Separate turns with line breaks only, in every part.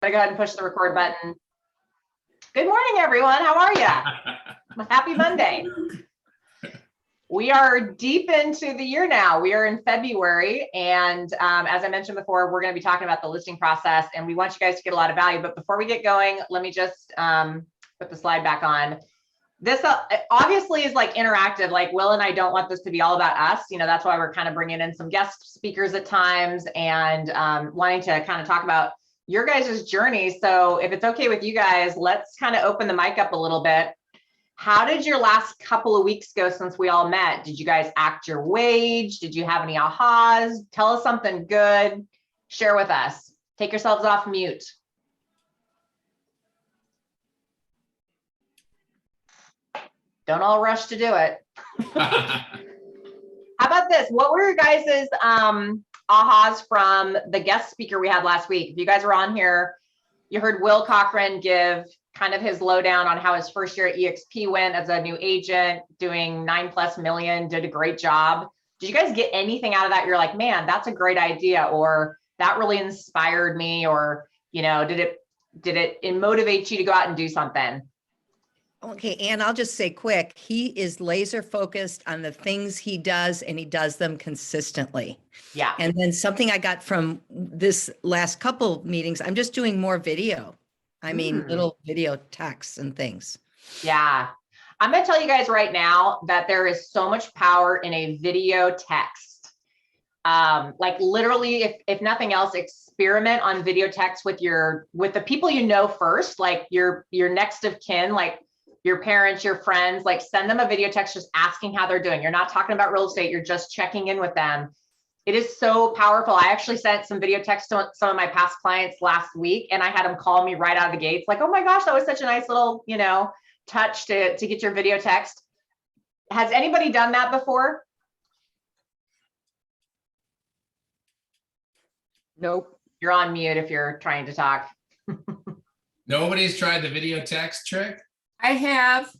I go ahead and push the record button? Good morning, everyone. How are you? Happy Monday. We are deep into the year now. We are in February. And as I mentioned before, we're going to be talking about the listing process, and we want you guys to get a lot of value. But before we get going, let me just put the slide back on. This obviously is like interactive. Like Will and I don't want this to be all about us. You know, that's why we're kind of bringing in some guest speakers at times and wanting to kind of talk about your guys' journey. So if it's okay with you guys, let's kind of open the mic up a little bit. How did your last couple of weeks go since we all met? Did you guys act your wage? Did you have any ahas? Tell us something good. Share with us. Take yourselves off mute. Don't all rush to do it. How about this? What were your guys' ahas from the guest speaker we had last week? If you guys were on here, you heard Will Cochran give kind of his lowdown on how his first year at EXP went as a new agent, doing 9+ million, did a great job. Did you guys get anything out of that? You're like, man, that's a great idea, or that really inspired me, or, you know, did it motivate you to go out and do something?
Okay, and I'll just say quick, he is laser focused on the things he does, and he does them consistently.
Yeah.
And then something I got from this last couple meetings, I'm just doing more video. I mean, little video texts and things.
Yeah. I'm going to tell you guys right now that there is so much power in a video text. Like literally, if nothing else, experiment on video text with the people you know first, like your next of kin, like your parents, your friends, like send them a video text just asking how they're doing. You're not talking about real estate. You're just checking in with them. It is so powerful. I actually sent some video text to some of my past clients last week, and I had them call me right out of the gates. Like, oh my gosh, that was such a nice little, you know, touch to get your video text. Has anybody done that before? Nope. You're on mute if you're trying to talk.
Nobody's tried the video text trick?
I have.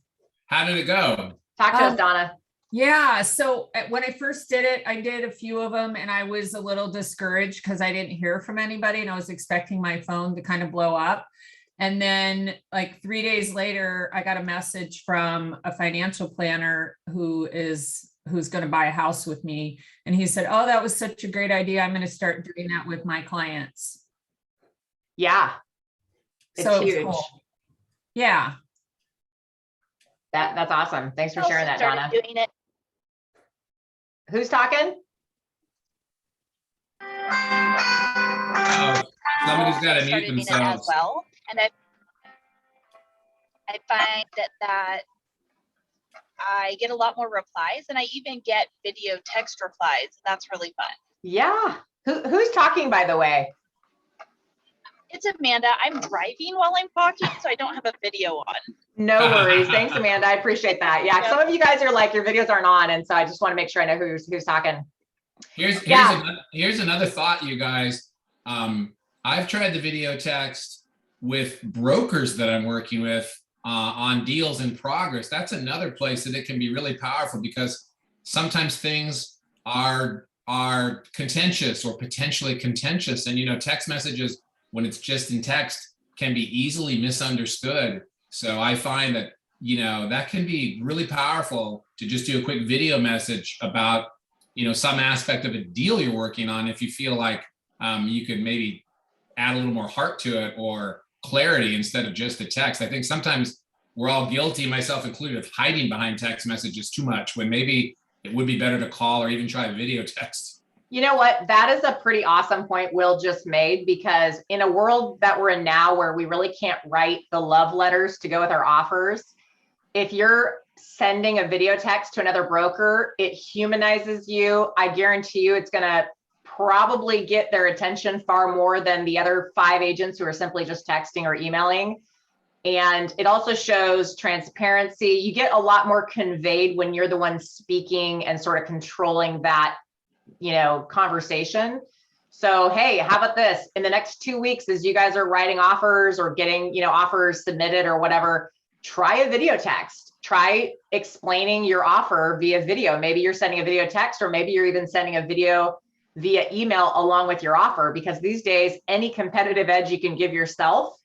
How did it go?
Talk to us, Donna.
Yeah. So when I first did it, I did a few of them and I was a little discouraged because I didn't hear from anybody and I was expecting my phone to kind of blow up. And then like 3 days later, I got a message from a financial planner who's going to buy a house with me. And he said, oh, that was such a great idea. I'm going to start doing that with my clients.
Yeah. It's huge. Cool.
Yeah.
That's awesome. Thanks for sharing that, Donna.
Doing it.
Who's talking?
Oh, somebody's got to mute themselves.
As well, and I find that I get a lot more replies, and I even get video text replies. That's really fun.
Yeah. Who's talking, by the way?
It's Amanda. I'm driving while I'm talking, so I don't have a video on.
No worries. Thanks, Amanda. I appreciate that. Yeah, yep. Some of you guys are like, your videos aren't on, and so I just want to make sure I know who's talking.
Here's another thought, you guys. I've tried the video text with brokers that I'm working with on deals in progress. That's another place that it can be really powerful because sometimes things are contentious or potentially contentious, and you know, text messages, when it's just in text, can be easily misunderstood. So I find that, you know, that can be really powerful to just do a quick video message about, you know, some aspect of a deal you're working on. If you feel like you could maybe add a little more heart to it or clarity instead of just a text. I think sometimes we're all guilty, myself included, of hiding behind text messages too much when maybe it would be better to call or even try video text.
You know what? That is a pretty awesome point Will just made, because in a world that we're in now where we really can't write the love letters to go with our offers, if you're sending a video text to another broker, it humanizes you. I guarantee you it's going to probably get their attention far more than the other 5 agents who are simply just texting or emailing. And it also shows transparency. You get a lot more conveyed when you're the one speaking and sort of controlling that, you know, conversation. So, hey, how about this? In the next 2 weeks, as you guys are writing offers or getting, you know, offers submitted or whatever, try a video text. Try explaining your offer via video. Maybe you're sending a video text, or maybe you're even sending a video via email along with your offer, because these days, any competitive edge you can give yourself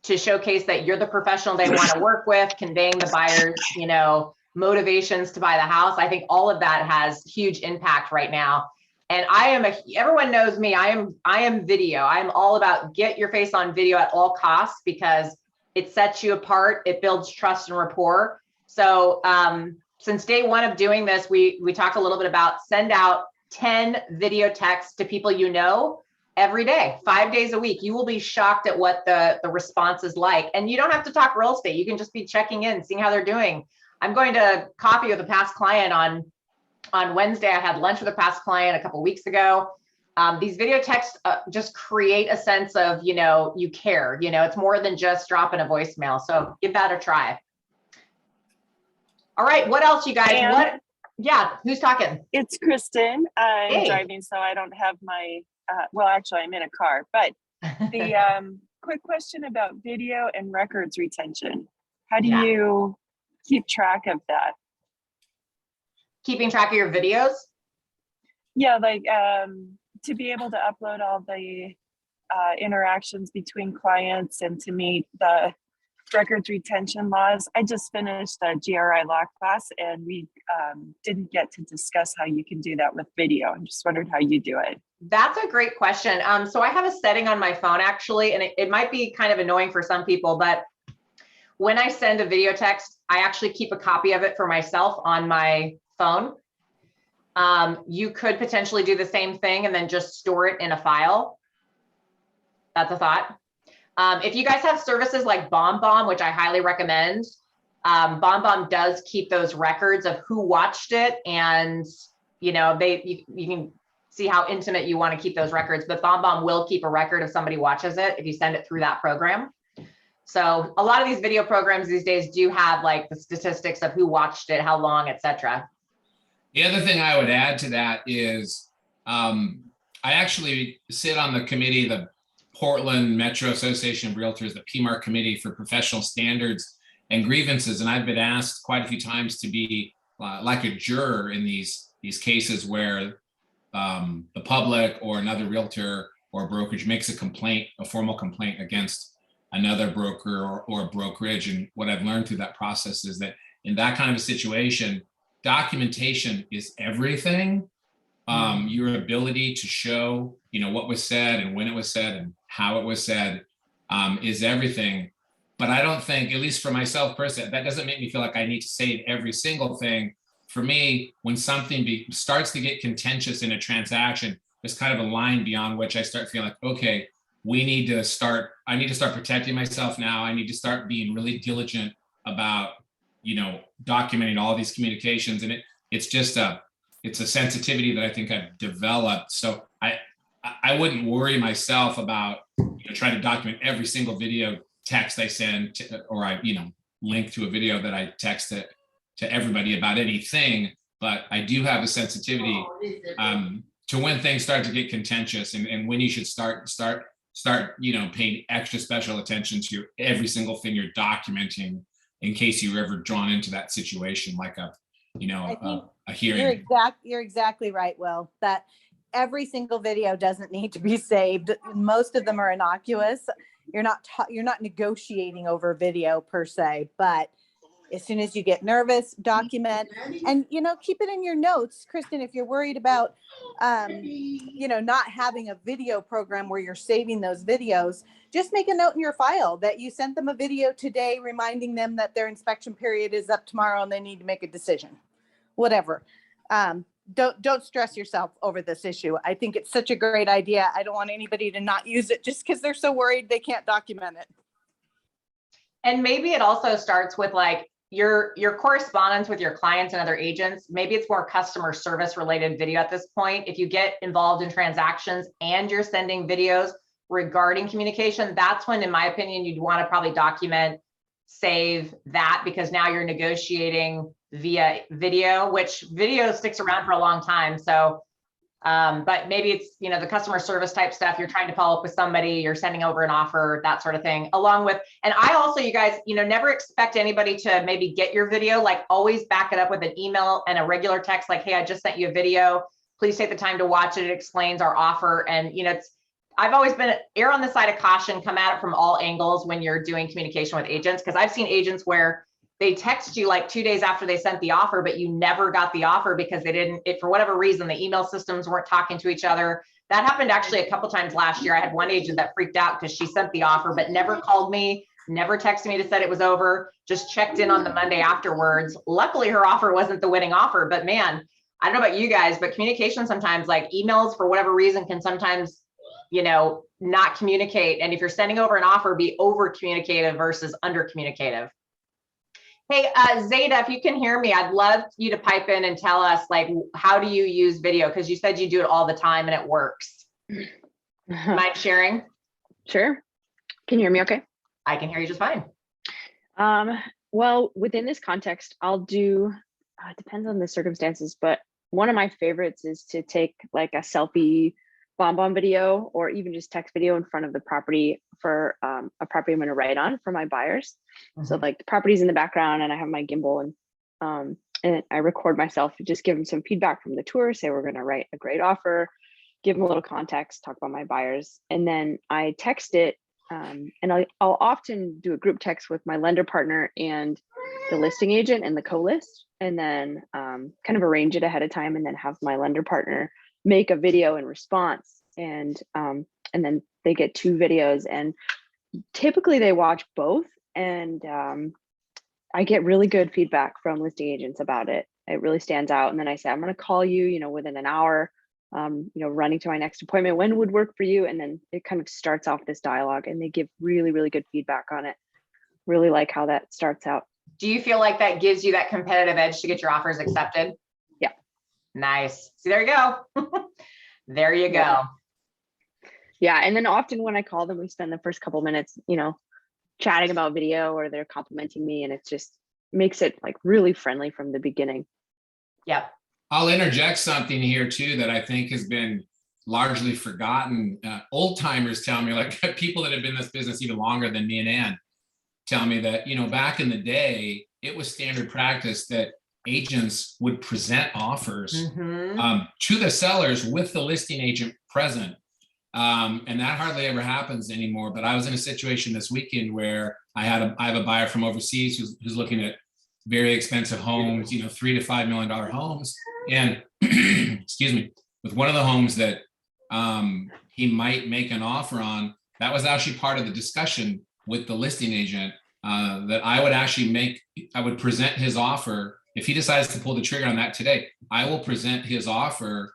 to showcase that you're the professional they want to work with, conveying the buyers, motivations to buy the house. I think all of that has huge impact right now. And everyone knows me, I am video. I'm all about get your face on video at all costs, because it sets you apart. It builds trust and rapport. So since day one of doing this, we talked a little bit about send out 10 video texts to people every day, 5 days a week. You will be shocked at what the response is like. And you don't have to talk real estate. You can just be checking in, seeing how they're doing. I'm going to coffee with a past client on Wednesday. I had lunch with a past client a couple of weeks ago. These video texts just create a sense of, you care, it's more than just dropping a voicemail. So give that a try. All right. What else, you guys? Yeah. Who's talking?
It's Kristen. I'm
Hey.
driving, so I don't have my, well, actually I'm in a car, but the quick question about video and records retention. How do you keep track of that?
Keeping track of your videos?
Yeah, like to be able to upload all the interactions between clients and to meet the records retention laws. I just finished a GRI law class, and we didn't get to discuss how you can do that with video. I'm just wondering how you do it.
That's a great question. So I have a setting on my phone actually, and it might be kind of annoying for some people, but when I send a video text, I actually keep a copy of it for myself on my phone. You could potentially do the same thing and then just store it in a file. That's a thought. If you guys have services like BombBomb, which I highly recommend, BombBomb does keep those records of who watched it, and you can see how intimate you want to keep those records, but BombBomb will keep a record if somebody watches it if you send it through that program. So a lot of these video programs these days do have like the statistics of who watched it, how long, etc.
The other thing I would add to that is I actually sit on the committee, the Portland Metro Association of Realtors, the PMARC Committee for Professional Standards and Grievances. And I've been asked quite a few times to be like a juror in these cases where the public or another realtor or brokerage makes a formal complaint against another broker or brokerage. And what I've learned through that process is that in that kind of a situation, documentation is everything. Your ability to show, what was said and when it was said and how it was said is everything. But I don't think, at least for myself personally, that doesn't make me feel like I need to save every single thing. For me, when something starts to get contentious in a transaction, there's kind of a line beyond which I start feeling like, okay, I need to start protecting myself now. I need to start being really diligent about, documenting all these communications. And it's a sensitivity that I think I've developed. So I wouldn't worry myself about, trying to document every single video text I send or I, link to a video that I text to everybody about anything. But I do have a sensitivity to when things start to get contentious and when you should start, paying extra special attention to every single thing you're documenting in case you're ever drawn into that situation, like a hearing.
You're exactly right, Will, that every single video doesn't need to be saved. Most of them are innocuous. You're not negotiating over video per se, but as soon as you get nervous, document and, keep it in your notes. Kristen, if you're worried about, not having a video program where you're saving those videos, just make a note in your file that you sent them a video today, reminding them that their inspection period is up tomorrow and they need to make a decision, whatever. Don't stress yourself over this issue. I think it's such a great idea. I don't want anybody to not use it just because they're so worried they can't document it.
And maybe it also starts with like your correspondence with your clients and other agents. Maybe it's more customer service related video at this point. If you get involved in transactions and you're sending videos regarding communication, that's when, in my opinion, you'd want to probably document, save that, because now you're negotiating via video, which video sticks around for a long time. So, but maybe it's, the customer service type stuff. You're trying to follow up with somebody, you're sending over an offer, that sort of thing, along with, and I also, you guys, never expect anybody to maybe get your video, like always back it up with an email and a regular text, like, hey, I just sent you a video. please take the time to watch it. It explains our offer. And, you know, I've always been err on the side of caution, come at it from all angles when you're doing communication with agents. Cause I've seen agents where they text you like 2 days after they sent the offer, but you never got the offer because they didn't, for whatever reason, the email systems weren't talking to each other. That happened actually a couple times last year. I had one agent that freaked out because she sent the offer, but never called me, never texted me to say it was over, just checked in on the Monday afterwards. Luckily, her offer wasn't the winning offer, but man, I don't know about you guys, but communication sometimes, like emails for whatever reason, can sometimes, you know, not communicate. And if you're sending over an offer, be over communicative versus under communicative. Hey, Zeta, if you can hear me, I'd love you to pipe in and tell us, like, how do you use video? Because you said you do it all the time and it works. Mind sharing?
Sure. Can you hear me okay?
I can hear you just fine.
Well, within this context, I'll do, it depends on the circumstances, but one of my favorites is to take like a selfie bomb video or even just text video in front of the property for a property I'm going to write on for my buyers. So like the property's in the background and I have my gimbal and I record myself, just give them some feedback from the tour, say we're going to write a great offer, give them a little context, talk about my buyers, and then I text it. And I'll often do a group text with my lender partner and the listing agent and the co-list, and then kind of arrange it ahead of time, and then have my lender partner make a video in response, and then they get 2 videos, and typically they watch both, and I get really good feedback from listing agents about it. It really stands out. And then I say, I'm going to call you, you know, within an hour, you know, running to my next appointment, when would work for you? And then it kind of starts off this dialogue, and they give really, really good feedback on it. Really like how that starts out.
Do you feel like that gives you that competitive edge to get your offers accepted?
Yeah.
Nice. See, there you go. There you go.
Yeah. And then often when I call them, we spend the first couple minutes, you know, chatting about video, or they're complimenting me, and it just makes it like really friendly from the beginning.
Yep.
I'll interject something here too that I think has been largely forgotten. Old timers tell me, like people that have been in this business even longer than me and Ann, tell me that, you know, back in the day, it was standard practice that agents would present offers to the sellers with the listing agent present. And that hardly ever happens anymore. But I was in a situation this weekend where I have a buyer from overseas who's looking at very expensive homes, you know, $3 to $5 million homes. And excuse me, with one of the homes that he might make an offer on, that was actually part of the discussion with the listing agent, that I would present his offer. If he decides to pull the trigger on that today, I will present his offer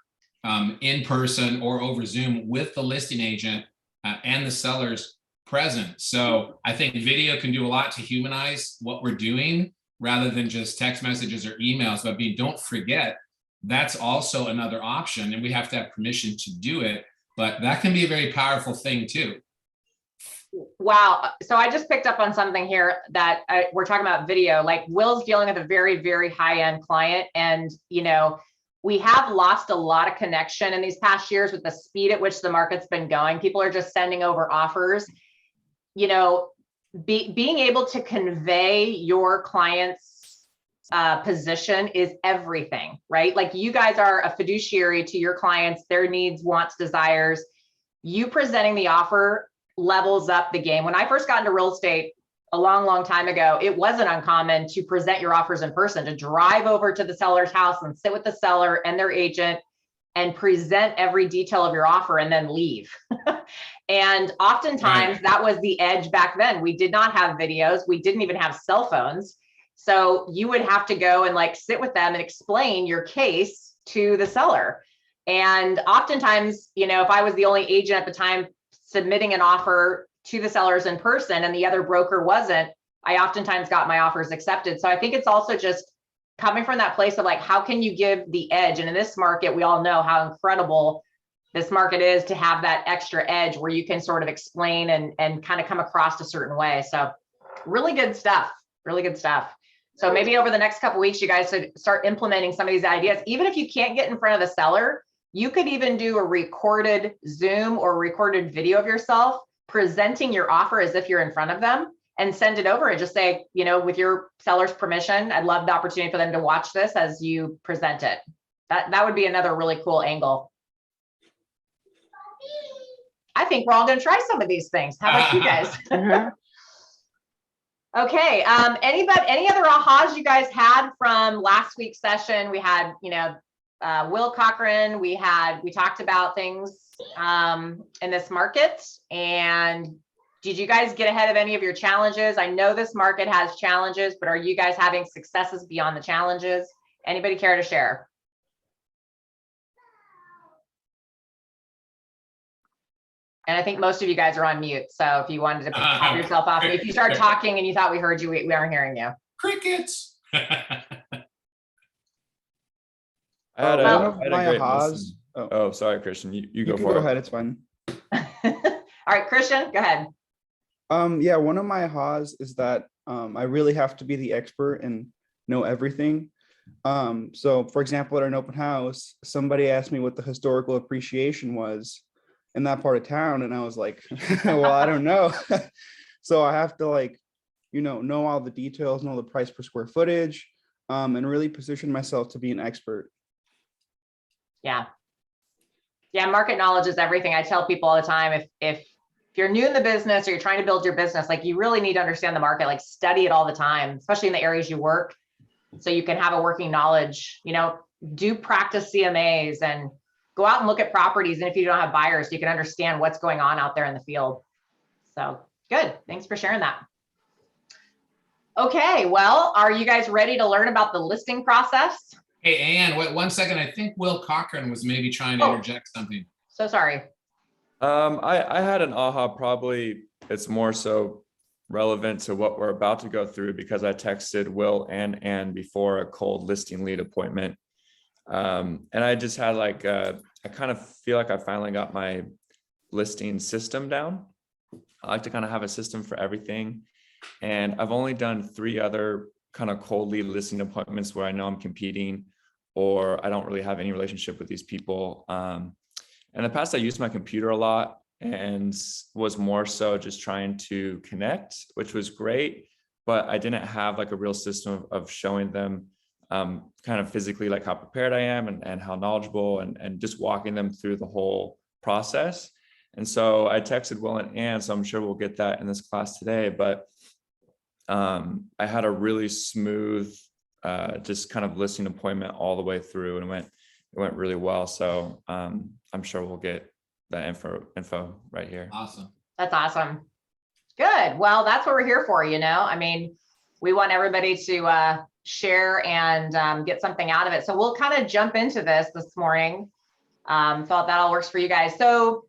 in person or over Zoom with the listing agent and the sellers present. So I think video can do a lot to humanize what we're doing rather than just text messages or emails. But don't forget, that's also another option, and we have to have permission to do it. But that can be a very powerful thing too.
Wow. So I just picked up on something here that we're talking about video. Like Will's dealing with a very, very high-end client. And, you know, we have lost a lot of connection in these past years with the speed at which the market's been going. People are just sending over offers. You know, being able to convey your client's position is everything, right? Like you guys are a fiduciary to your clients, their needs, wants, desires. You presenting the offer levels up the game. When I first got into real estate a long, long time ago, it wasn't uncommon to present your offers in person, to drive over to the seller's house and sit with the seller and their agent and present every detail of your offer and then leave. And oftentimes that was the edge back then. We did not have videos. We didn't even have cell phones. So you would have to go and like sit with them and explain your case to the seller. And oftentimes, you know, if I was the only agent at the time submitting an offer to the sellers in person and the other broker wasn't, I oftentimes got my offers accepted. So I think it's also just coming from that place of like, how can you give the edge? And in this market, we all know how incredible this market is to have that extra edge where you can sort of explain and kind of come across a certain way. So really good stuff, really good stuff. So maybe over the next couple of weeks, you guys should start implementing some of these ideas. Even if you can't get in front of the seller, you could even do a recorded Zoom or recorded video of yourself presenting your offer as if you're in front of them and send it over and just say, you know, with your seller's permission, I'd love the opportunity for them to watch this as you present it. That would be another really cool angle. I think we're all going to try some of these things. How about you guys? Okay. Any other ahas you guys had from last week's session? We had, Will Cochran. We talked about things in this market. And did you guys get ahead of any of your challenges? I know this market has challenges, but are you guys having successes beyond the challenges? Anybody care to share? And I think most of you guys are on mute. So if you wanted to pop yourself off, if you start talking and you thought we heard you, we aren't hearing you.
Crickets.
I had a great listen. Oh, sorry, Christian. You go for it.
Go ahead. It's fine.
All right, Christian, go ahead.
Yeah, one of my ahas is that I really have to be the expert and know everything. So for example, at an open house, somebody asked me what the historical appreciation was in that part of town. And I was like, well, I don't know. So I have to know all the details, know the price per square footage, and really position myself to be an expert.
Yeah. Yeah. Market knowledge is everything. I tell people all the time, if you're new in the business or you're trying to build your business, you really need to understand the market, study it all the time, especially in the areas you work. So you can have a working knowledge, do practice CMAs and go out and look at properties. And if you don't have buyers, you can understand what's going on out there in the field. So good. Thanks for sharing that. Okay. Well, are you guys ready to learn about the listing process?
Hey, Ann, wait 1 second. I think Will Cochran was maybe trying to interject something.
So sorry.
I had an aha, probably it's more so relevant to what we're about to go through because I texted Will and Ann before a cold listing lead appointment. And I just had I kind of feel like I finally got my listing system down. I like to kind of have a system for everything. And I've only done 3 other kind of cold lead listing appointments where I know I'm competing or I don't really have any relationship with these people. In the past, I used my computer a lot and was more so just trying to connect, which was great, but I didn't have a real system of showing them kind of physically how prepared I am and how knowledgeable and just walking them through the whole process. And so I texted Will and Ann, so I'm sure we'll get that in this class today, but I had a really smooth just kind of listing appointment all the way through and it went really well. So I'm sure we'll get that info right here.
Awesome.
That's awesome. Good. Well, that's what we're here for, we want everybody to share and get something out of it. So we'll kind of jump into this morning. Thought that all works for you guys. So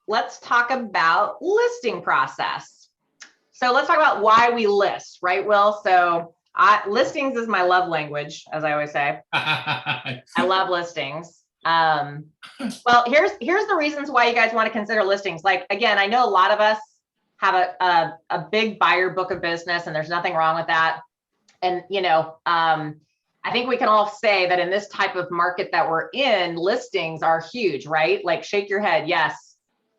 let's talk about listing process. So let's talk about why we list, right, Will? So listings is my love language, as I always say. I love listings. Well, here's the reasons why you guys want to consider listings. Again, I know a lot of us have a big buyer book of business, and there's nothing wrong with that. And, I think we can all say that in this type of market that we're in, listings are huge, right? Shake your head. Yes,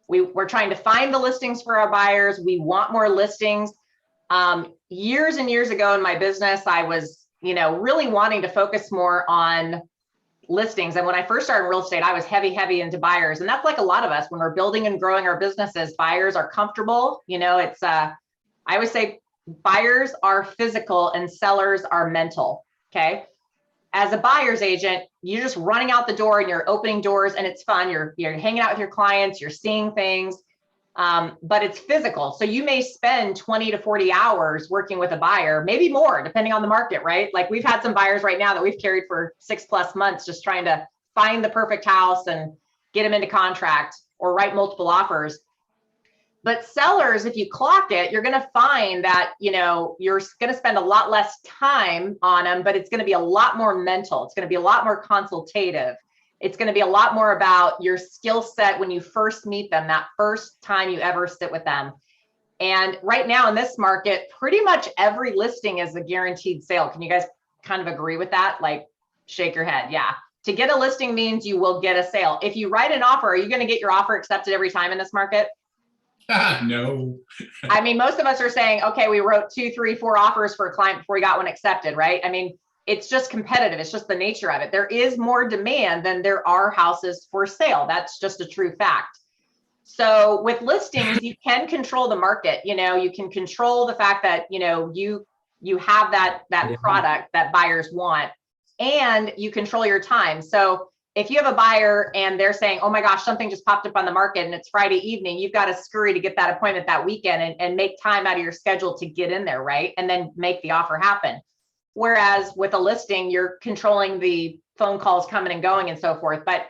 we're trying to find the listings for our buyers. We want more listings. Years and years ago in my business, I was, really wanting to focus more on listings. And when I first started real estate, I was heavy into buyers. And that's like a lot of us, when we're building and growing our businesses, buyers are comfortable. I always say buyers are physical and sellers are mental. Okay. As a buyer's agent, you're just running out the door and you're opening doors and it's fun. You're hanging out with your clients, you're seeing things. But it's physical. So you may spend 20 to 40 hours working with a buyer, maybe more, depending on the market, right? We've had some buyers right now that we've carried for 6+ months, just trying to find the perfect house and get them into contract or write multiple offers. But sellers, if you clock it, you're going to find that, you're going to spend a lot less time on them, but it's going to be a lot more mental. It's going to be a lot more consultative. It's going to be a lot more about your skill set when you first meet them, that first time you ever sit with them. And right now in this market, pretty much every listing is a guaranteed sale. Can you guys kind of agree with that? Shake your head. Yeah. To get a listing means you will get a sale. If you write an offer, are you going to get your offer accepted every time in this market?
No.
I mean, most of us are saying, okay, we wrote 2, 3, 4 offers for a client before we got one accepted, right? I mean, it's just competitive. It's just the nature of it. There is more demand than there are houses for sale. That's just a true fact. So with listings, you can control the market. You know, you can control the fact that, you know, you have that product that buyers want, and you control your time. So if you have a buyer and they're saying, oh my gosh, something just popped up on the market and it's Friday evening, you've got to scurry to get that appointment that weekend and make time out of your schedule to get in there, right? And then make the offer happen. Whereas with a listing, you're controlling the phone calls coming and going and so forth. But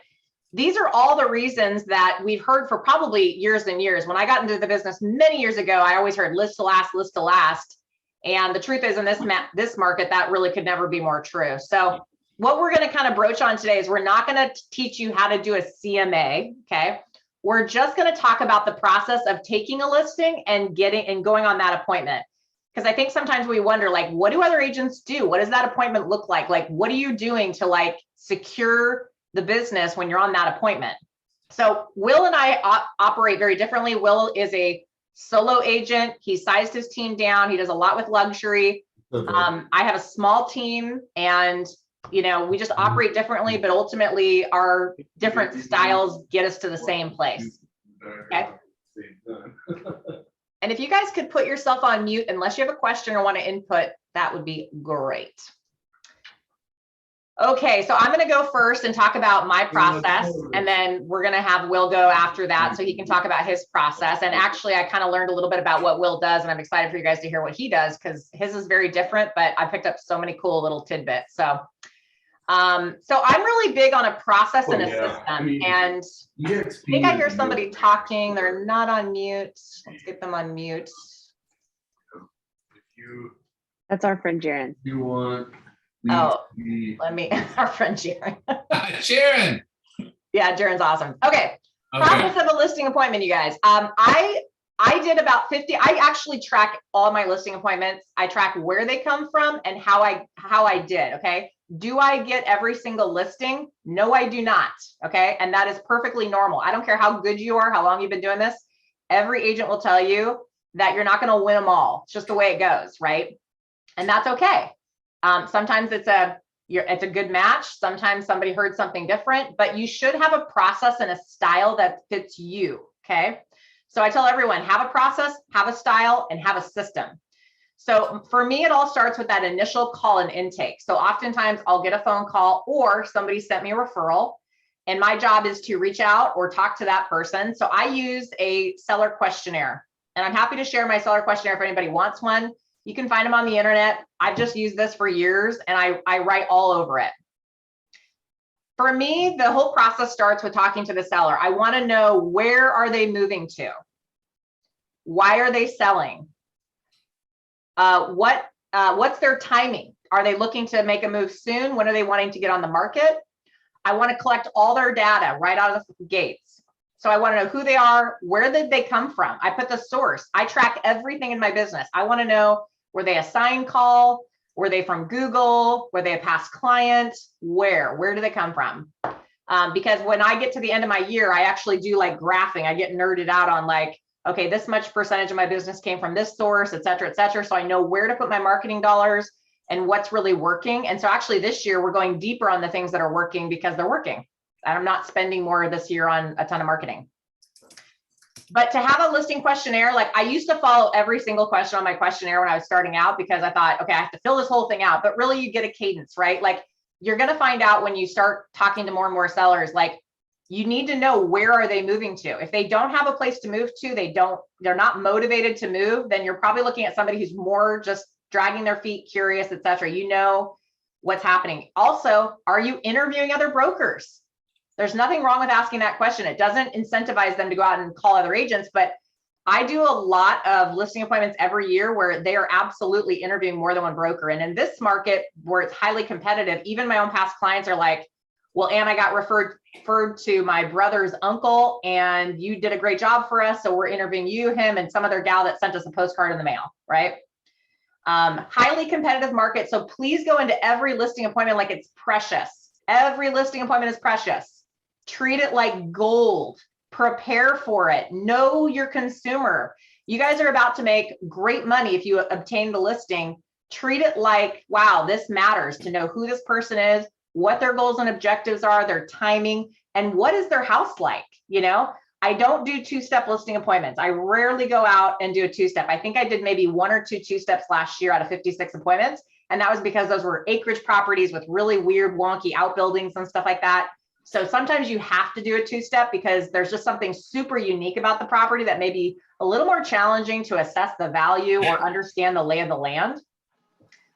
these are all the reasons that we've heard for probably years and years. When I got into the business many years ago, I always heard list to last, list to last. And the truth is, in this market, that really could never be more true. So what we're going to kind of broach on today is we're not going to teach you how to do a CMA. Okay. We're just going to talk about the process of taking a listing and going on that appointment. Because I think sometimes we wonder, like, what do other agents do? What does that appointment look like? Like, what are you doing to like secure the business when you're on that appointment? So Will and I operate very differently. Will is a solo agent. He sized his team down. He does a lot with luxury. I have a small team, and you know, we just operate differently, but ultimately our different styles get us to the same place. Okay. And if you guys could put yourself on mute, unless you have a question or want to input, that would be great. Okay, so I'm going to go first and talk about my process, and then we're going to have Will go after that so he can talk about his process. And actually, I kind of learned a little bit about what Will does, and I'm excited for you guys to hear what he does, because his is very different, but I picked up so many cool little tidbits. So I'm really big on a process and a system. And I think I hear somebody talking. They're not on mute. Let's get them on mute.
That's our friend Jaren.
You want?
Let me, our friend Jaren.
Sharon.
Yeah, Jaren's awesome. Okay. Process of a listing appointment, you guys. I did about 50. I actually track all my listing appointments. I track where they come from and how I did. Okay. Do I get every single listing? No, I do not. Okay. And that is perfectly normal. I don't care how good you are, how long you've been doing this. Every agent will tell you that you're not going to win them all. It's just the way it goes. Right. And that's okay. Sometimes it's a good match. Sometimes somebody heard something different, but you should have a process and a style that fits you. Okay. So I tell everyone, have a process, have a style, and have a system. So for me, it all starts with that initial call and intake. So oftentimes I'll get a phone call or somebody sent me a referral, and my job is to reach out or talk to that person. So I use a seller questionnaire, and I'm happy to share my seller questionnaire if anybody wants one. You can find them on the internet. I've just used this for years, and I write all over it. For me, the whole process starts with talking to the seller. I want to know, where are they moving to? Why are they selling? What's their timing? Are they looking to make a move soon? When are they wanting to get on the market? I want to collect all their data right out of the gates. So I want to know who they are. Where did they come from? I put the source. I track everything in my business. I want to know, were they a sign call? Were they from Google? Were they a past client? Where do they come from? Because when I get to the end of my year, I actually do like graphing. I get nerded out on like, okay, this much percentage of my business came from this source, et cetera, et cetera. So I know where to put my marketing dollars and what's really working. And so actually this year we're going deeper on the things that are working because they're working. And I'm not spending more this year on a ton of marketing. But to have a listing questionnaire, like I used to follow every single question on my questionnaire when I was starting out, because I thought, okay, I have to fill this whole thing out. But really you get a cadence, right? Like you're going to find out when you start talking to more and more sellers, like you need to know, where are they moving to? If they don't have a place to move to, they're not motivated to move, then you're probably looking at somebody who's more just dragging their feet, curious, et cetera. You know what's happening. Also, are you interviewing other brokers? There's nothing wrong with asking that question. It doesn't incentivize them to go out and call other agents, but I do a lot of listing appointments every year where they are absolutely interviewing more than one broker. And in this market where it's highly competitive, even my own past clients are like, well, Ann, I got referred to my brother's uncle, and you did a great job for us, so we're interviewing him, and some other gal that sent us a postcard in the mail, right? Highly competitive market, so please go into every listing appointment like it's precious. Every listing appointment is precious. Treat it like gold. Prepare for it. Know your consumer. You guys are about to make great money if you obtain the listing. treat it like, wow, this matters to know who this person is, what their goals and objectives are, their timing, and what is their house like. You know, I don't do two-step listing appointments. I rarely go out and do a two-step. I think I did maybe 1 or 2 two-steps last year out of 56 appointments. And that was because those were acreage properties with really weird, wonky outbuildings and stuff like that. So sometimes you have to do a two-step because there's just something super unique about the property that may be a little more challenging to assess the value or understand the lay of the land.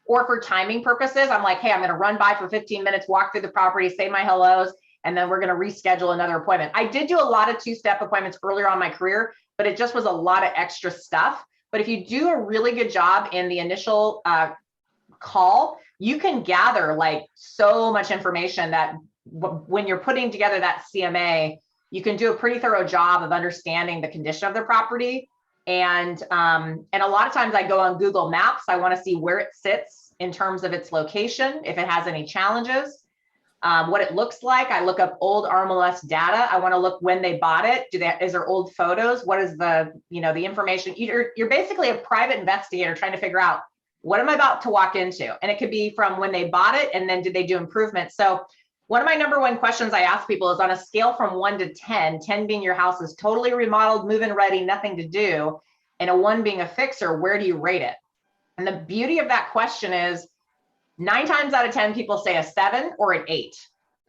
Or for timing purposes, I'm like, hey, I'm going to run by for 15 minutes, walk through the property, say my hellos, and then we're going to reschedule another appointment. I did do a lot of two-step appointments earlier on in my career, but it just was a lot of extra stuff. But if you do a really good job in the initial call, you can gather like so much information that when you're putting together that CMA, you can do a pretty thorough job of understanding the condition of the property. And a lot of times I go on Google Maps. I want to see where it sits in terms of its location, if it has any challenges, what it looks like. I look up old RMLS data. I want to look when they bought it. Is there old photos? What is the, you know, the information? You're basically a private investigator trying to figure out, what am I about to walk into? And it could be from when they bought it and then did they do improvements? So one of my number one questions I ask people is on a scale from 1 to 10, 10 being your house is totally remodeled, move-in ready, nothing to do, and a 1 being a fixer, where do you rate it? And the beauty of that question is 9 times out of 10, people say a 7 or an 8,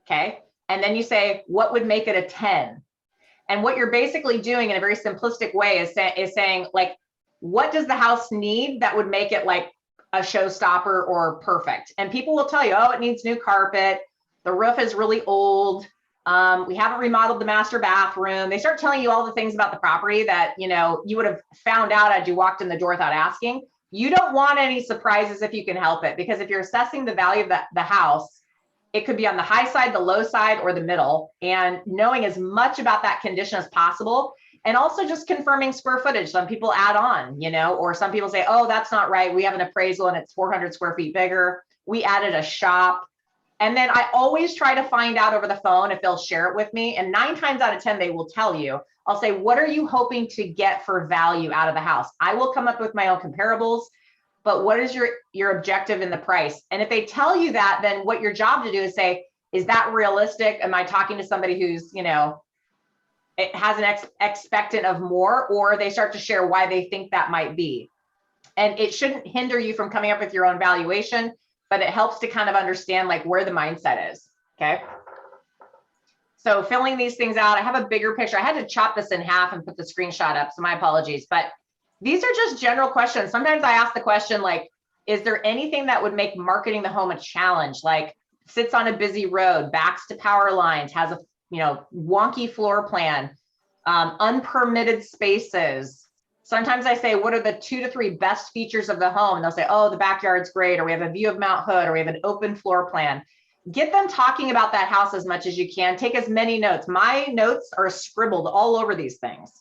okay? And then you say, what would make it a 10? And what you're basically doing in a very simplistic way is saying, like, what does the house need that would make it like a showstopper or perfect? And people will tell you, oh, it needs new carpet. The roof is really old. We haven't remodeled the master bathroom. They start telling you all the things about the property that, you know, you would have found out as you walked in the door without asking. You don't want any surprises if you can help it, because if you're assessing the value of the house, it could be on the high side, the low side, or the middle, and knowing as much about that condition as possible. And also just confirming square footage. Some people add on, you know, or some people say, oh, that's not right. We have an appraisal and it's 400 square feet bigger. We added a shop. And then I always try to find out over the phone if they'll share it with me. And 9 times out of 10, they will tell you. I'll say, what are you hoping to get for value out of the house? I will come up with my own comparables, but what is your objective in the price? And if they tell you that, then what your job to do is say, is that realistic? Am I talking to somebody who's, you know, it has an expectant of more, or they start to share why they think that might be. And it shouldn't hinder you from coming up with your own valuation, but it helps to kind of understand like where the mindset is, okay? So filling these things out, I have a bigger picture. I had to chop this in half and put the screenshot up, so my apologies. But these are just general questions. Sometimes I ask the question like, is there anything that would make marketing the home a challenge? Like sits on a busy road, backs to power lines, has a, you know, wonky floor plan, unpermitted spaces. Sometimes I say, what are the 2 to 3 best features of the home? And they'll say, oh, the backyard's great, or we have a view of Mount Hood, or we have an open floor plan. Get them talking about that house as much as you can. Take as many notes. My notes are scribbled all over these things.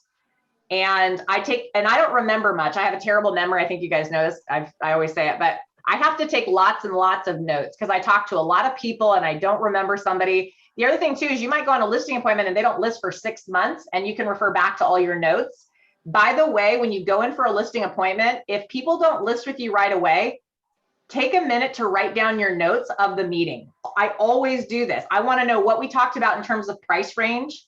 And I don't remember much. I have a terrible memory. I think you guys know this. I always say it, but I have to take lots and lots of notes because I talk to a lot of people and I don't remember somebody. The other thing too is you might go on a listing appointment and they don't list for 6 months, and you can refer back to all your notes. By the way, when you go in for a listing appointment, if people don't list with you right away, take a minute to write down your notes of the meeting. I always do this. I want to know what we talked about in terms of price range.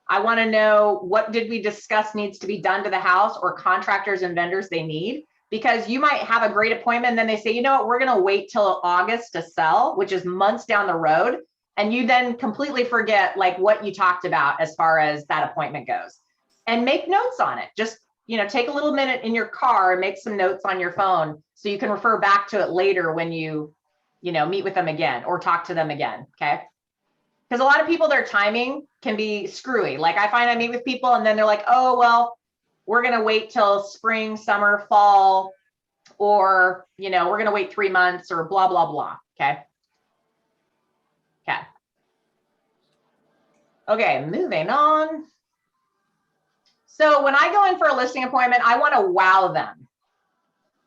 I want to know what did we discuss needs to be done to the house, or contractors and vendors they need, because you might have a great appointment and then they say, you know what, we're going to wait till August to sell, which is months down the road. And you then completely forget like what you talked about as far as that appointment goes. And make notes on it. Just, you know, take a little minute in your car and make some notes on your phone so you can refer back to it later when you know, meet with them again or talk to them again, okay? Because a lot of people, their timing can be screwy. Like I find I meet with people and then they're like, oh, well, we're going to wait till spring, summer, fall, or, you know, we're going to wait 3 months or blah, blah, blah, okay? Okay. Okay, moving on. So when I go in for a listing appointment, I want to wow them.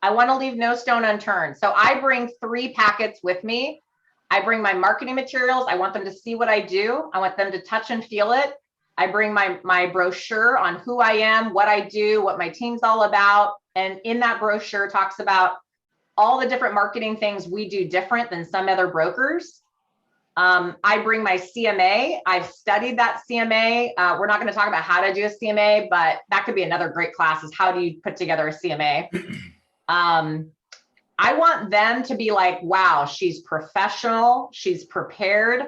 I want to leave no stone unturned. So I bring 3 packets with me. I bring my marketing materials. I want them to see what I do. I want them to touch and feel it. I bring my brochure on who I am, what I do, what my team's all about. And in that brochure talks about all the different marketing things we do different than some other brokers. I bring my CMA. I've studied that CMA. We're not going to talk about how to do a CMA, but that could be another great class, is how do you put together a CMA? I want them to be like, wow, she's professional. She's prepared.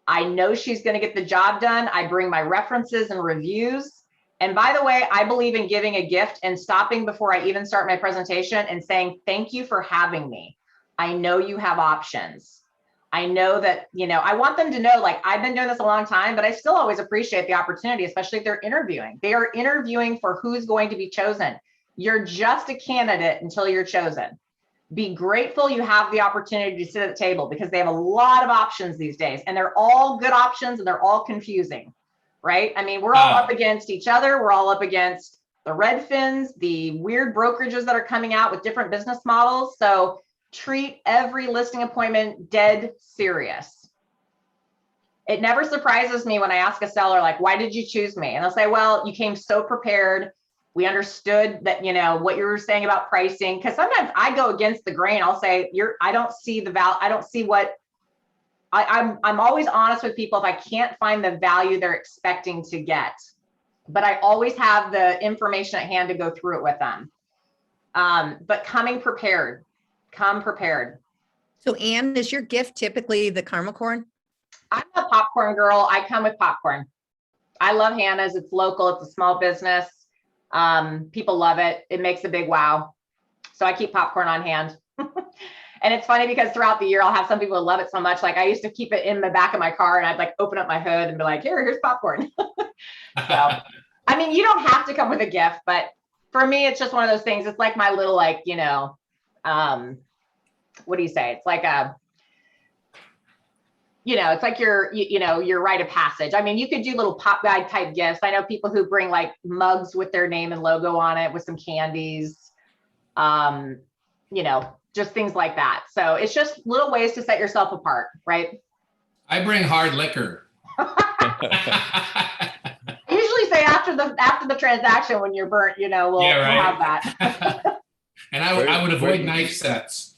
I know she's going to get the job done. I bring my references and reviews. And by the way, I believe in giving a gift and stopping before I even start my presentation and saying, thank you for having me. I know you have options. I know that, you know, I want them to know, like, I've been doing this a long time, but I still always appreciate the opportunity, especially if they're interviewing. They are interviewing for who's going to be chosen. You're just a candidate until you're chosen. Be grateful you have the opportunity to sit at the table, because they have a lot of options these days, and they're all good options and they're all confusing, right? I mean, we're all up against each other. We're all up against the Redfins, the weird brokerages that are coming out with different business models. So treat every listing appointment dead serious. It never surprises me when I ask a seller, like, why did you choose me? And they'll say, well, you came so prepared. We understood that, you know, what you were saying about pricing. Because sometimes I go against the grain. I'll say, I don't see the value. I don't see what I'm always honest with people if I can't find the value they're expecting to get. But I always have the information at hand to go through it with them. But coming prepared. Come prepared.
So Anne, is your gift typically the caramel corn?
I'm a popcorn girl. I come with popcorn. I love Hannah's. It's local. It's a small business. People love it. It makes a big wow. So I keep popcorn on hand. And it's funny because throughout the year, I'll have some people who love it so much. Like, I used to keep it in the back of my car, and I'd like open up my hood and be like, here's popcorn. So, I mean, you don't have to come with a gift, but for me, it's just one of those things. It's like my little, like, you know, what do you say? It's like a, you know, it's like your rite of passage. I mean, you could do little pop guide type gifts. I know people who bring like mugs with their name and logo on it with some candies, you know, just things like that. So it's just little ways to set yourself apart, right?
I bring hard liquor.
I usually say after the transaction, when you're burnt, you know, we'll have that.
And I would avoid knife sets.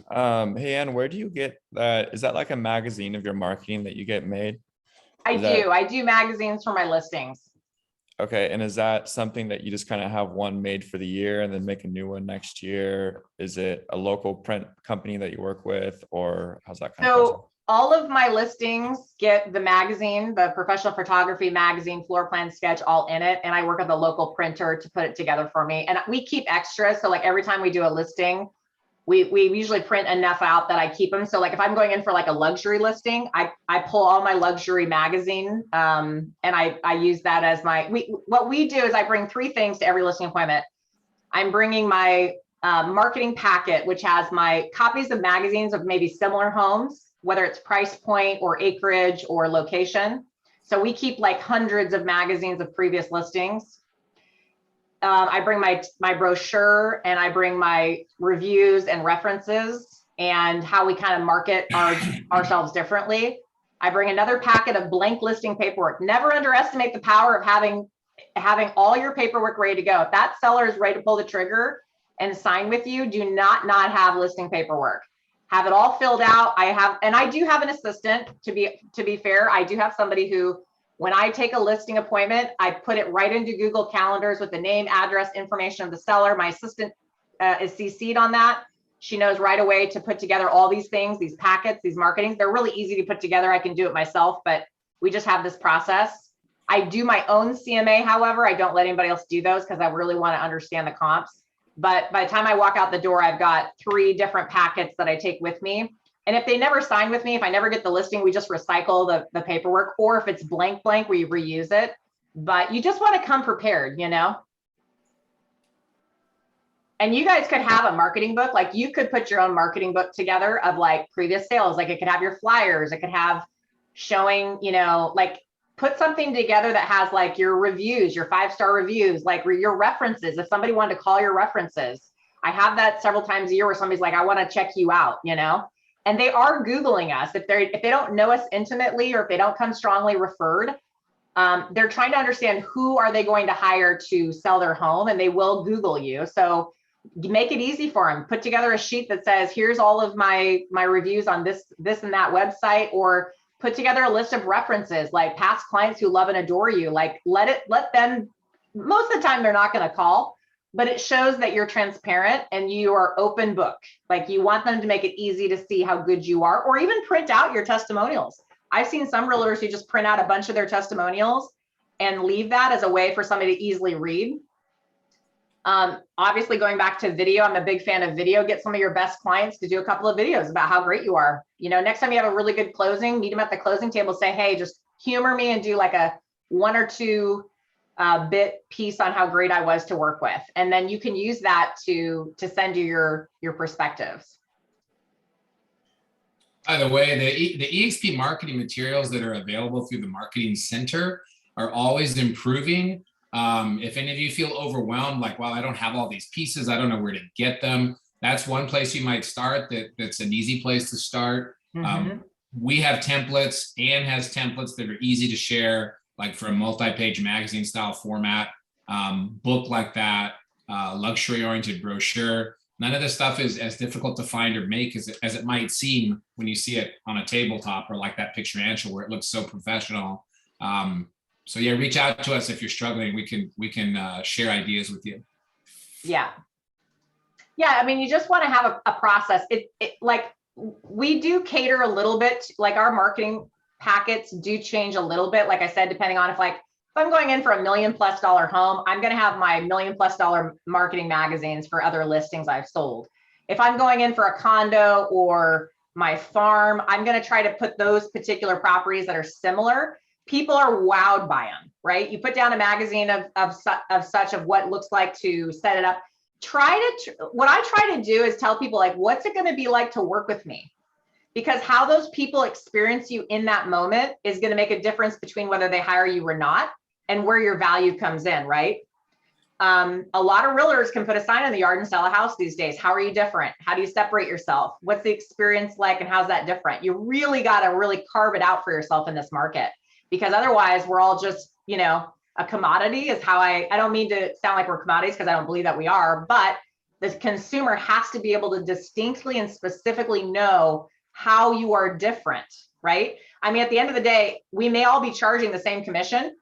Hey Ann, where do you get that? Is that like a magazine of your marketing that you get made?
I do magazines for my listings.
Okay, and is that something that you just kind of have one made for the year and then make a new one next year? Is it a local print company that you work with, or how's that kind of process?
All of my listings get the magazine, the professional photography magazine, floor plan sketch, all in it. And I work with a local printer to put it together for me. And we keep extras. So like every time we do a listing, we usually print enough out that I keep them. So like if I'm going in for like a luxury listing, I pull all my luxury magazine and I use that as what we do is I bring 3 things to every listing appointment. I'm bringing my marketing packet, which has my copies of magazines of maybe similar homes, whether it's price point or acreage or location. So we keep like hundreds of magazines of previous listings. I bring my brochure, and I bring my reviews and references and how we kind of market ourselves differently. I bring another packet of blank listing paperwork. Never underestimate the power of having all your paperwork ready to go. If that seller is ready to pull the trigger and sign with you, do not have listing paperwork. Have it all filled out. I do have an assistant, to be fair. I do have somebody who, when I take a listing appointment, I put it right into Google Calendars with the name, address, information of the seller. My assistant is CC'd on that. She knows right away to put together all these things, these packets, these marketings. They're really easy to put together. I can do it myself, but we just have this process. I do my own CMA, however. I don't let anybody else do those because I really want to understand the comps. But by the time I walk out the door, I've got 3 different packets that I take with me. And if they never sign with me, if I never get the listing, we just recycle the paperwork, or if it's blank, we reuse it. But you just want to come prepared, you know? And you guys could have a marketing book. Like, you could put your own marketing book together of like previous sales. Like, it could have your flyers. It could have showing, you know, like, put something together that has like your reviews, your 5-star reviews, like your references. If somebody wanted to call your references, I have that several times a year where somebody's like, I want to check you out, you know? And they are Googling us. If they don't know us intimately, or if they don't come strongly referred, they're trying to understand who are they going to hire to sell their home, and they will Google you. So make it easy for them. Put together a sheet that says, here's all of my reviews on this and that website, or put together a list of references, like past clients who love and adore you. Like let them, most of the time they're not going to call, but it shows that you're transparent and you are open book. Like you want them to make it easy to see how good you are, or even print out your testimonials. I've seen some realtors who just print out a bunch of their testimonials and leave that as a way for somebody to easily read. Obviously going back to video, I'm a big fan of video. Get some of your best clients to do a couple of videos about how great you are. You know, next time you have a really good closing, meet them at the closing table, say, hey, just humor me and do like a 1 or 2 bit piece on how great I was to work with. And then you can use that to send you your perspectives.
By the way, the EXP marketing materials that are available through the Marketing Center are always improving. If any of you feel overwhelmed, like, well, I don't have all these pieces, I don't know where to get them, that's one place you might start. That's an easy place to start. We have templates. Anne has templates that are easy to share, like for a multi-page magazine style format, book like that, luxury-oriented brochure. None of this stuff is as difficult to find or make as it might seem when you see it on a tabletop or like that picture Angela, where it looks so professional. So yeah, reach out to us if you're struggling. We can share ideas with you. Yeah.
Yeah, I mean, you just want to have a process. It like we do cater a little bit, like our marketing packets do change a little bit. Like I said, depending on if I'm going in for $1 million+ home, I'm going to have my $1 million+ marketing magazines for other listings I've sold. If I'm going in for a condo or my farm, I'm going to try to put those particular properties that are similar. People are wowed by them, right? You put down a magazine of what it looks like to set it up. What I try to do is tell people, like, what's it going to be like to work with me? Because how those people experience you in that moment is going to make a difference between whether they hire you or not and where your value comes in, right? A lot of realtors can put a sign in the yard and sell a house these days. How are you different? How do you separate yourself? What's the experience like and how's that different? You really got to really carve it out for yourself in this market, because otherwise we're all just, you know, a commodity is how I don't mean to sound like we're commodities, because I don't believe that we are, but the consumer has to be able to distinctly and specifically know how you are different, right? I mean, at the end of the day, we may all be charging the same commission,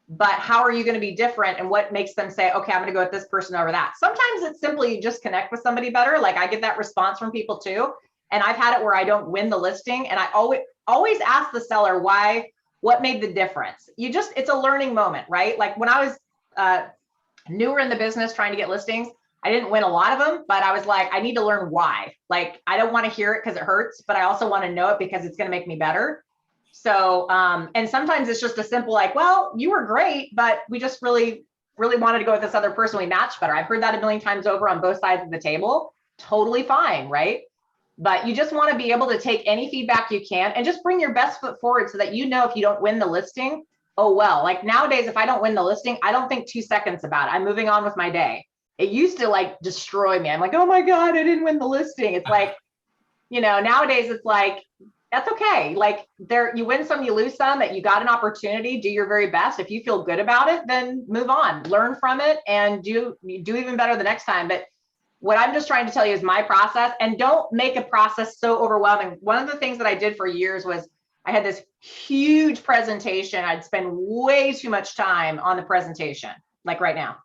but how are you going to be different, and what makes them say, okay, I'm going to go with this person over that? Sometimes it's simply you just connect with somebody better. Like I get that response from people too. And I've had it where I don't win the listing, and I always ask the seller what made the difference. It's a learning moment, right? Like when I was newer in the business trying to get listings, I didn't win a lot of them, but I was like, I need to learn why. Like, I don't want to hear it because it hurts, but I also want to know it because it's going to make me better. So, and sometimes it's just a simple, like, well, you were great, but we just really, really wanted to go with this other person. We matched better. I've heard that a million times over on both sides of the table. Totally fine, right? But you just want to be able to take any feedback you can and just bring your best foot forward so that, you know, if you don't win the listing, oh, well, like nowadays, if I don't win the listing, I don't think 2 seconds about it. I'm moving on with my day. It used to like destroy me. I'm like, oh my God, I didn't win the listing. It's like, you know, nowadays it's like, that's okay. Like you win some, you lose some, that you got an opportunity, do your very best. If you feel good about it, then move on, learn from it, and do even better the next time. But what I'm just trying to tell you is my process, and don't make a process so overwhelming. One of the things that I did for years was I had this huge presentation. I'd spend way too much time on the presentation, like right now.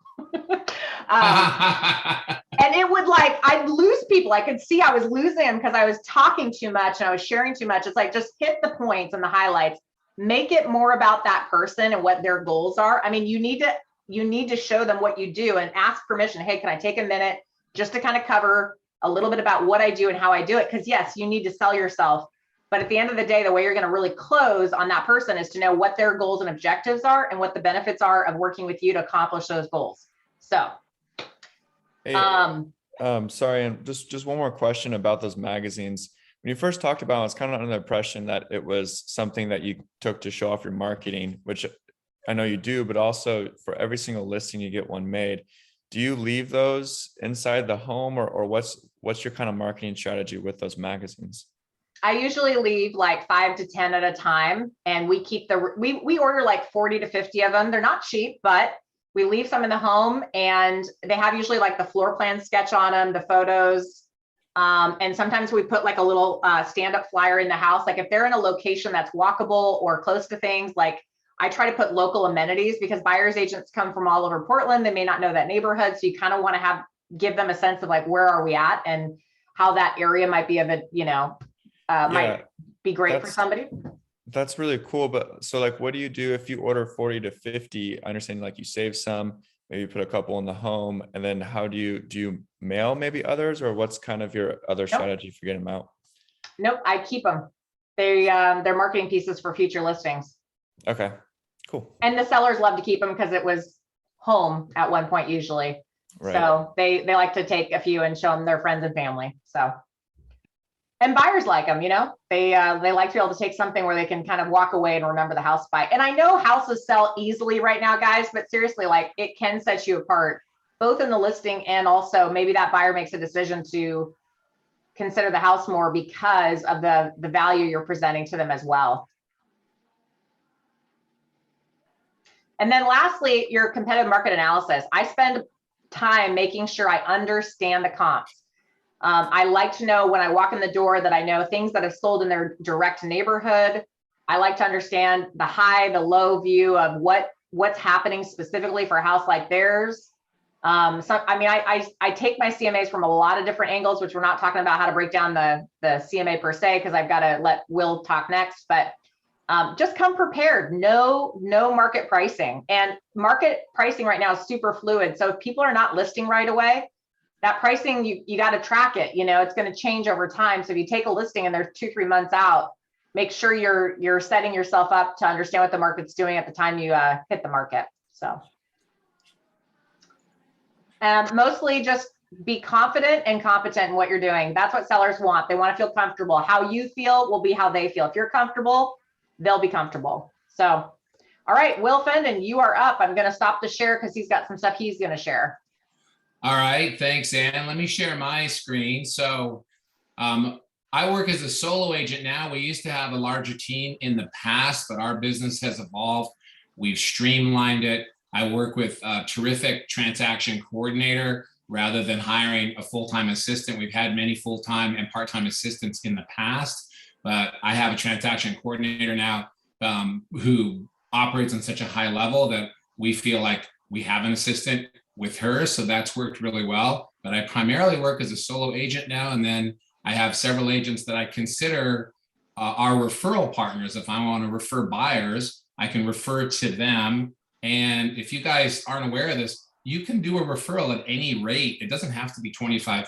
And it would I'd lose people. I could see I was losing them because I was talking too much and I was sharing too much. It's like, just hit the points and the highlights, make it more about that person and what their goals are. I mean, you need to show them what you do and ask permission. Hey, can I take a minute just to kind of cover a little bit about what I do and how I do it? Because yes, you need to sell yourself. But at the end of the day, the way you're going to really close on that person is to know what their goals and objectives are and what the benefits are of working with you to accomplish those goals. So,
hey, sorry, and just one more question about those magazines. When you first talked about it, I was kind of under the impression that it was something that you took to show off your marketing, which I know you do, but also for every single listing you get one made. Do you leave those inside the home, or what's your kind of marketing strategy with those magazines?
I usually leave like 5 to 10 at a time, and we keep we order like 40 to 50 of them. They're not cheap, but we leave some in the home, and they have usually like the floor plan sketch on them, the photos. And sometimes we put like a little stand-up flyer in the house. Like if they're in a location that's walkable or close to things, like I try to put local amenities, because buyers agents come from all over Portland. They may not know that neighborhood. So you kind of want to give them a sense of like, where are we at and how that area might be of a, might be great for somebody.
That's really cool. But so like, what do you do if you order 40 to 50? I understand like you save some, maybe put a couple in the home, and then how do you mail maybe others, or what's kind of your other strategy for getting them out?
Nope, I keep them. They're marketing pieces for future listings.
Okay, cool.
And the sellers love to keep them because it was home at one point usually.
Right.
So they like to take a few and show them their friends and family. So, and buyers like them, they like to be able to take something where they can kind of walk away and remember the house by. And I know houses sell easily right now, guys, but seriously, like it can set you apart, both in the listing and also maybe that buyer makes a decision to consider the house more because of the value you're presenting to them as well. And then lastly, your competitive market analysis. I spend time making sure I understand the comps. I like to know when I walk in the door that I know things that have sold in their direct neighborhood. I like to understand the high, the low view of what's happening specifically for a house like theirs. I take my CMAs from a lot of different angles, which we're not talking about how to break down the CMA per se, because I've got to let Will talk next, but just come prepared. No market pricing, and market pricing right now is super fluid. So if people are not listing right away, that pricing, you got to track it. It's going to change over time. So if you take a listing and they're 2-3 months out, make sure you're setting yourself up to understand what the market's doing at the time you hit the market. So mostly just be confident and competent in what you're doing. That's what sellers want. They want to feel comfortable. How you feel will be how they feel. If you're comfortable, they'll be comfortable. So, all right, Will Fendon, you are up. I'm going to stop the share because he's got some stuff he's going to share.
All right, thanks, Ann. Let me share my screen. So I work as a solo agent now. We used to have a larger team in the past, but our business has evolved. We've streamlined it. I work with a terrific transaction coordinator rather than hiring a full-time assistant. We've had many full-time and part-time assistants in the past, but I have a transaction coordinator now who operates on such a high level that we feel like we have an assistant with her. So that's worked really well. But I primarily work as a solo agent now. And then I have several agents that I consider our referral partners. If I want to refer buyers, I can refer to them. And if you guys aren't aware of this, you can do a referral at any rate. It doesn't have to be 25%.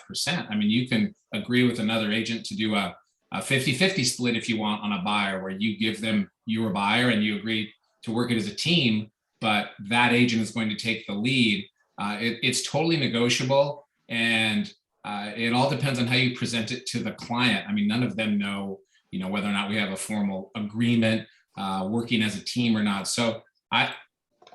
I mean, you can agree with another agent to do a 50-50 split if you want on a buyer, where you give them your buyer and you agree to work it as a team, but that agent is going to take the lead. It's totally negotiable, and it all depends on how you present it to the client. I mean, none of them know, whether or not we have a formal agreement working as a team or not. So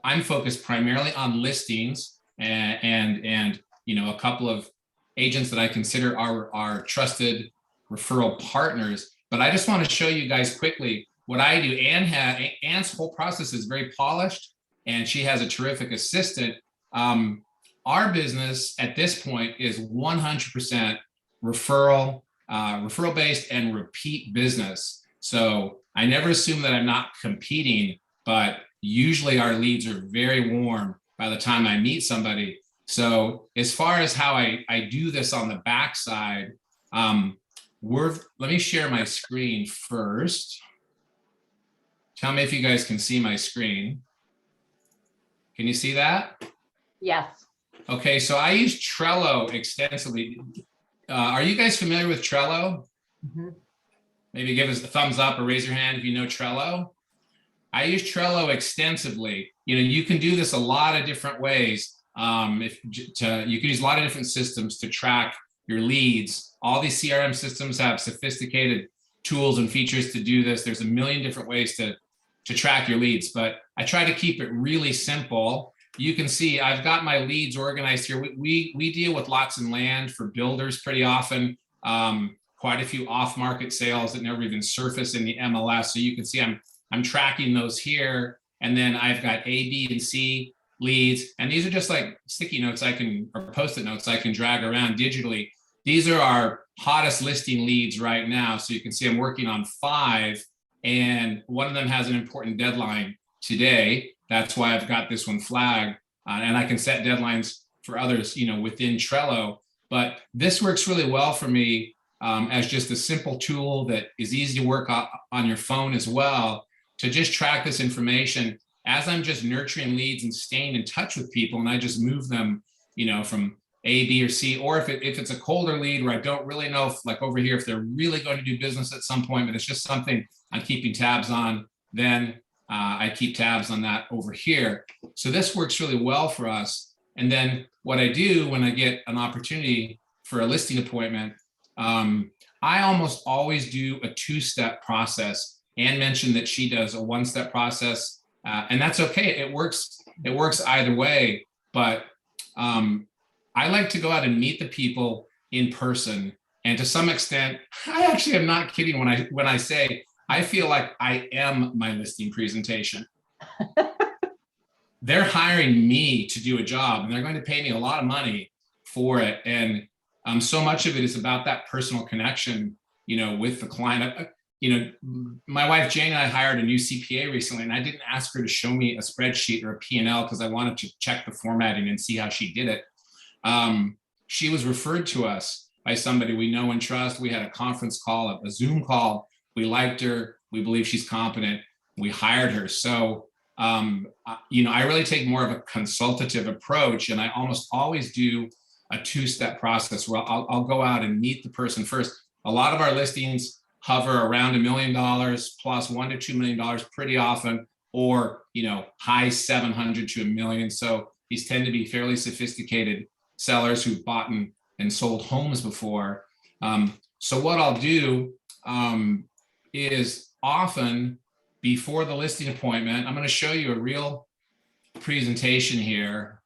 I'm focused primarily on listings and a couple of agents that I consider are trusted referral partners. But I just want to show you guys quickly what I do. Ann's whole process is very polished, and she has a terrific assistant. Our business at this point is 100% referral based and repeat business. So I never assume that I'm not competing, but usually our leads are very warm by the time I meet somebody. So as far as how I do this on the backside, let me share my screen first. Tell me if you guys can see my screen. Can you see that?
Yes.
Okay, so I use Trello extensively. Are you guys familiar with Trello?
Mm-hmm.
Maybe give us a thumbs up or raise your hand if you know Trello. I use Trello extensively. You can do this a lot of different ways. You can use a lot of different systems to track your leads. All these CRM systems have sophisticated tools and features to do this. There's a million different ways to track your leads, but I try to keep it really simple. You can see I've got my leads organized here. We deal with lots and land for builders pretty often. Quite a few off-market sales that never even surface in the MLS. So you can see I'm tracking those here. And then I've got A, B, and C leads. And these are just like sticky notes or Post-it notes I can drag around digitally. These are our hottest listing leads right now. So you can see I'm working on 5, and one of them has an important deadline today. That's why I've got this one flagged, and I can set deadlines for others, within Trello. But this works really well for me as just a simple tool that is easy to work on your phone as well, to just track this information as I'm just nurturing leads and staying in touch with people. And I just move them, from A, B, or C, or if it's a colder lead where I don't really know if, like over here, if they're really going to do business at some point, but it's just something I'm keeping tabs on, then I keep tabs on that over here. So this works really well for us. And then what I do when I get an opportunity for a listing appointment, I almost always do a 2-step process. Anne mentioned that she does a 1-step process, and that's okay. It works either way, but I like to go out and meet the people in person. And to some extent, I actually am not kidding when I say I feel like I am my listing presentation. They're hiring me to do a job, and they're going to pay me a lot of money for it. And so much of it is about that personal connection, with the client. My wife Jane and I hired a new CPA recently, and I didn't ask her to show me a spreadsheet or a P&L because I wanted to check the formatting and see how she did it. She was referred to us by somebody we know and trust. We had a conference call, a Zoom call. We liked her. We believe she's competent. We hired her. So, I really take more of a consultative approach, and I almost always do a 2-step process where I'll go out and meet the person first. A lot of our listings hover around $1 million plus $1 to $2 million pretty often, or, high 700 to $1 million. So these tend to be fairly sophisticated sellers who've bought and sold homes before. So what I'll do is often before the listing appointment, I'm going to show you a real presentation here.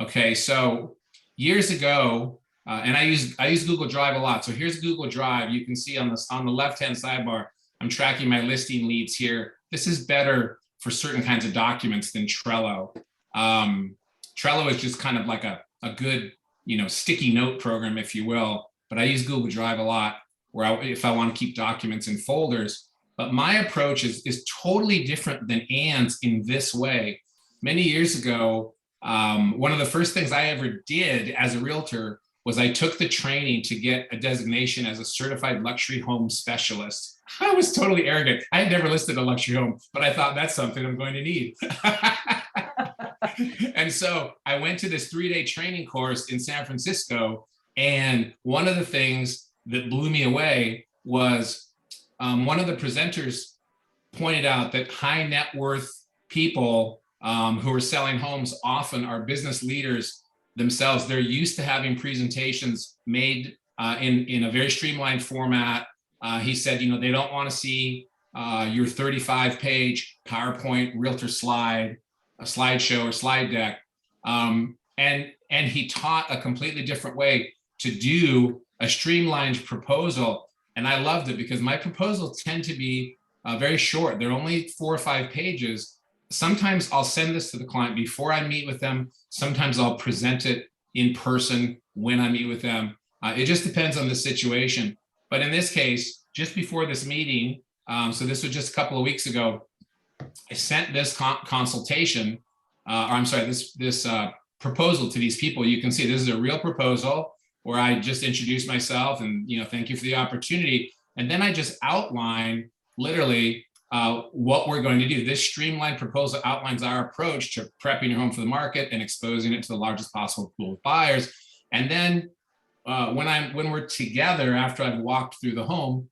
Okay, so years ago, and I use Google Drive a lot. So here's Google Drive. You can see on the left-hand sidebar, I'm tracking my listing leads here. This is better for certain kinds of documents than Trello. Trello is just kind of like a good, sticky note program, if you will. But I use Google Drive a lot if I want to keep documents in folders. But my approach is totally different than Anne's in this way. Many years ago, one of the first things I ever did as a realtor was I took the training to get a designation as a certified luxury home specialist. I was totally arrogant. I had never listed a luxury home, but I thought that's something I'm going to need. And so I went to this 3-day training course in San Francisco. And one of the things that blew me away was one of the presenters pointed out that high net worth people who are selling homes often are business leaders themselves. They're used to having presentations made in a very streamlined format. He said, they don't want to see your 35-page PowerPoint realtor slide, a slideshow or slide deck. And he taught a completely different way to do a streamlined proposal. And I loved it because my proposals tend to be very short. They're only 4 or 5 pages. Sometimes I'll send this to the client before I meet with them. Sometimes I'll present it in person when I meet with them. It just depends on the situation. But in this case, just before this meeting, so this was just a couple of weeks ago, I sent this consultation, this proposal to these people. You can see this is a real proposal where I just introduced myself and, thank you for the opportunity. And then I just outline literally what we're going to do. This streamlined proposal outlines our approach to prepping your home for the market and exposing it to the largest possible pool of buyers. And then when we're together, after I've walked through the home,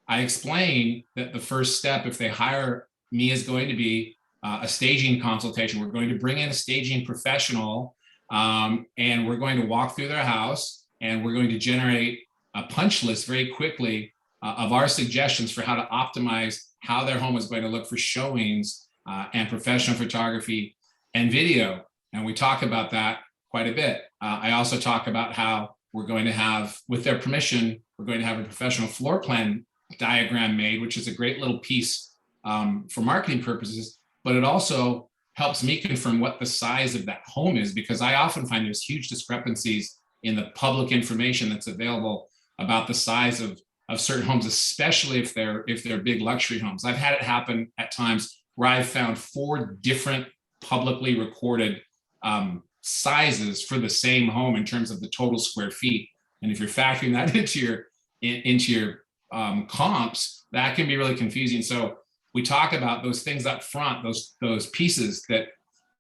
I explain that the first step, if they hire me, is going to be a staging consultation. We're going to bring in a staging professional, and we're going to walk through their house, and we're going to generate a punch list very quickly of our suggestions for how to optimize how their home is going to look for showings and professional photography and video. And we talk about that quite a bit. I also talk about how we're going to have, with their permission, we're going to have a professional floor plan diagram made, which is a great little piece for marketing purposes, but it also helps me confirm what the size of that home is, because I often find there's huge discrepancies in the public information that's available about the size of certain homes, especially if they're big luxury homes. I've had it happen at times where I've found 4 different publicly recorded sizes for the same home in terms of the total square feet. And if you're factoring that into your comps, that can be really confusing. So we talk about those things up front, those pieces that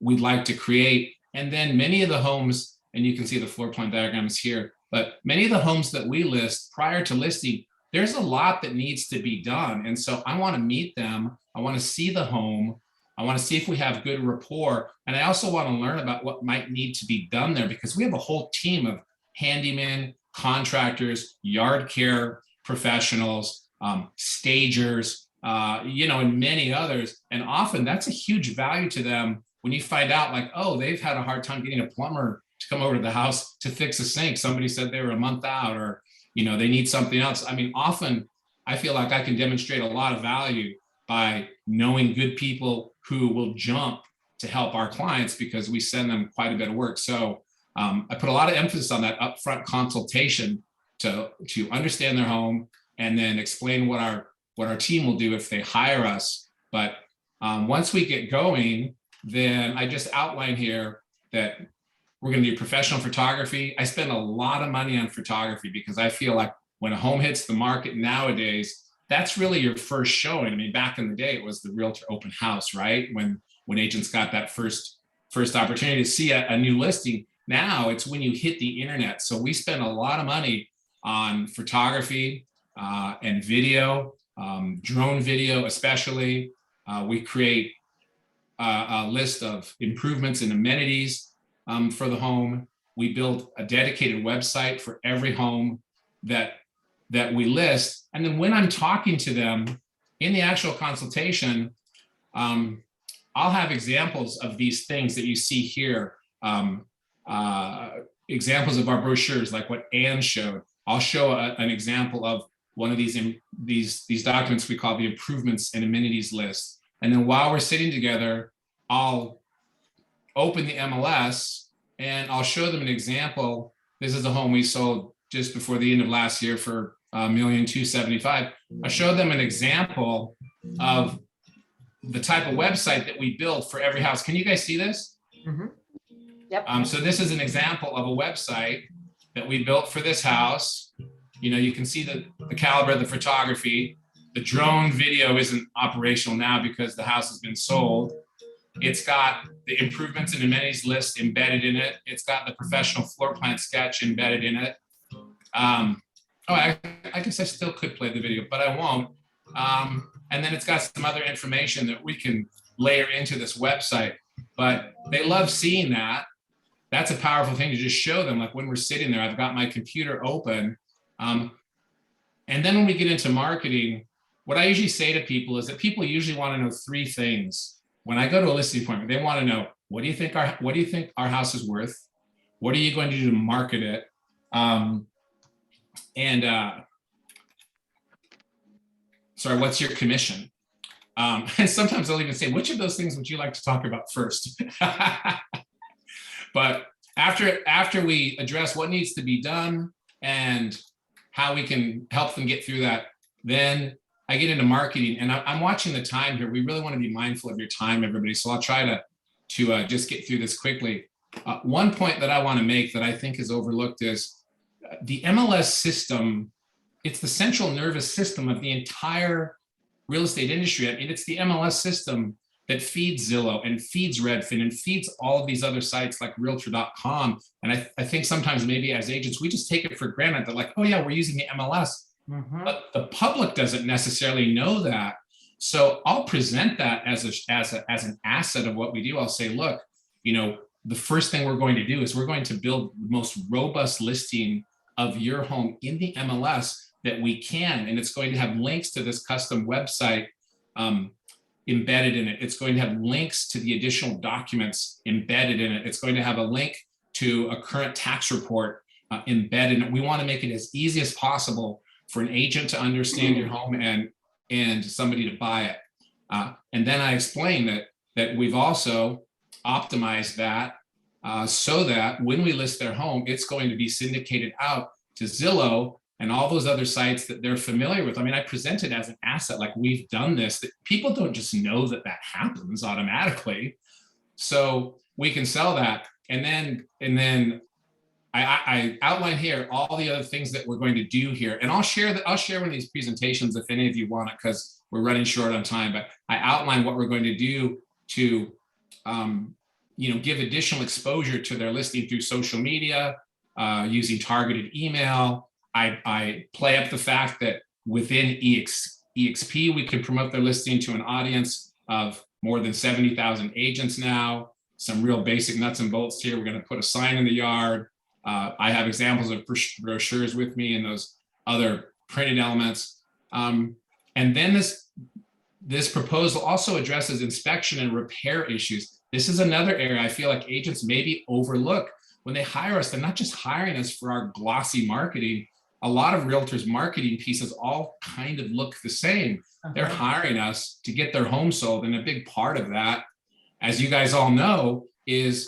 we'd like to create. And then many of the homes, and you can see the floor plan diagrams here, but many of the homes that we list prior to listing, there's a lot that needs to be done. And so I want to meet them. I want to see the home. I want to see if we have good rapport. And I also want to learn about what might need to be done there, because we have a whole team of handymen, contractors, yard care professionals, stagers, and many others. And often that's a huge value to them when you find out, like, oh, they've had a hard time getting a plumber to come over to the house to fix a sink. Somebody said they were a month out, or, they need something else. I mean, often I feel like I can demonstrate a lot of value by knowing good people who will jump to help our clients, because we send them quite a bit of work. So I put a lot of emphasis on that upfront consultation to understand their home, and then explain what our team will do if they hire us. But once we get going, then I just outline here that we're going to do professional photography. I spend a lot of money on photography because I feel like when a home hits the market nowadays, that's really your first showing. I mean, back in the day, it was the realtor open house, right? When agents got that first opportunity to see a new listing. Now it's when you hit the internet. So we spend a lot of money on photography and video, drone video especially. We create a list of improvements and amenities for the home. We build a dedicated website for every home that we list. And then when I'm talking to them in the actual consultation, I'll have examples of these things that you see here. Examples of our brochures, like what Ann showed. I'll show an example of one of these documents we call the improvements and amenities list. And then while we're sitting together, I'll open the MLS and I'll show them an example. This is a home we sold just before the end of last year for $1,275,000. I showed them an example of the type of website that we build for every house. Can you guys see this?
Mm-hmm. Yep.
So this is an example of a website that we built for this house. You can see the caliber of the photography. The drone video isn't operational now because the house has been sold. It's got the improvements and amenities list embedded in it. It's got the professional floor plan sketch embedded in it. I guess I still could play the video, but I won't. And then it's got some other information that we can layer into this website. But they love seeing that. That's a powerful thing to just show them. Like when we're sitting there, I've got my computer open. And then when we get into marketing, what I usually say to people is that people usually want to know 3 things. When I go to a listing appointment, they want to know, what do you think our house is worth? What are you going to do to market it? What's your commission? And sometimes they'll even say, which of those things would you like to talk about first? But after we address what needs to be done and how we can help them get through that, then I get into marketing. And I'm watching the time here. We really want to be mindful of your time, everybody. So I'll try to just get through this quickly. One point that I want to make that I think is overlooked is the MLS system. It's the central nervous system of the entire real estate industry. I mean, it's the MLS system that feeds Zillow and feeds Redfin and feeds all of these other sites like Realtor.com. And I think sometimes maybe as agents, we just take it for granted that like, oh yeah, we're using the MLS. Mm-hmm. But the public doesn't necessarily know that. So I'll present that as an asset of what we do. I'll say, look, the first thing we're going to do is we're going to build the most robust listing of your home in the MLS that we can. And it's going to have links to this custom website embedded in it. It's going to have links to the additional documents embedded in it. It's going to have a link to a current tax report embedded in it. We want to make it as easy as possible for an agent to understand your home and somebody to buy it. And then I explain that that we've also optimized that so that when we list their home, it's going to be syndicated out to Zillow and all those other sites that they're familiar with. I mean, I present it as an asset, like we've done this, that people don't just know that that happens automatically. So we can sell that. And then I outline here all the other things that we're going to do here. And I'll share one of these presentations if any of you want it, because we're running short on time, but I outline what we're going to do to give additional exposure to their listing through social media, using targeted email. I play up the fact that within EXP, we can promote their listing to an audience of more than 70,000 agents now. Some real basic nuts and bolts here. We're going to put a sign in the yard. I have examples of brochures with me and those other printed elements. And then this proposal also addresses inspection and repair issues. This is another area I feel like agents maybe overlook when they hire us. They're not just hiring us for our glossy marketing. A lot of realtors' marketing pieces all kind of look the same. They're hiring us to get their home sold. And a big part of that, as you guys all know, is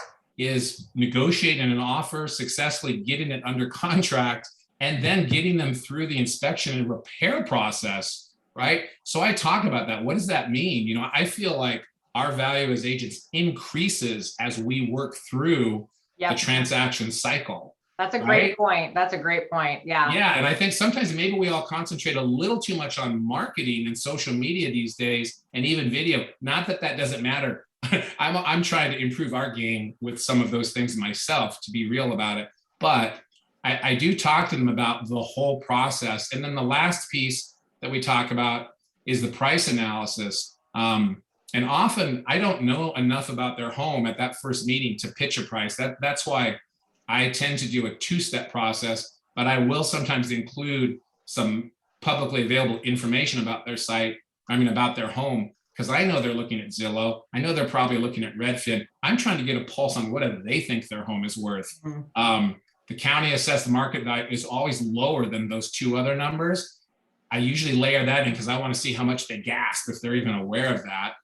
negotiating an offer, successfully getting it under contract, and then getting them through the inspection and repair process, right? So I talk about that. What does that mean? I feel like our value as agents increases as we work through the transaction cycle.
That's a great point. That's a great point. Yeah.
Yeah. And I think sometimes maybe we all concentrate a little too much on marketing and social media these days, and even video. Not that that doesn't matter. I'm trying to improve our game with some of those things myself, to be real about it. But I do talk to them about the whole process. And then the last piece that we talk about is the price analysis. And often I don't know enough about their home at that first meeting to pitch a price. That's why I tend to do a two-step process, but I will sometimes include some publicly available information about their site, about their home, because I know they're looking at Zillow. I know they're probably looking at Redfin. I'm trying to get a pulse on whatever they think their home is worth. The county assessed market value is always lower than those two other numbers. I usually layer that in because I want to see how much they gasped, if they're even aware of that.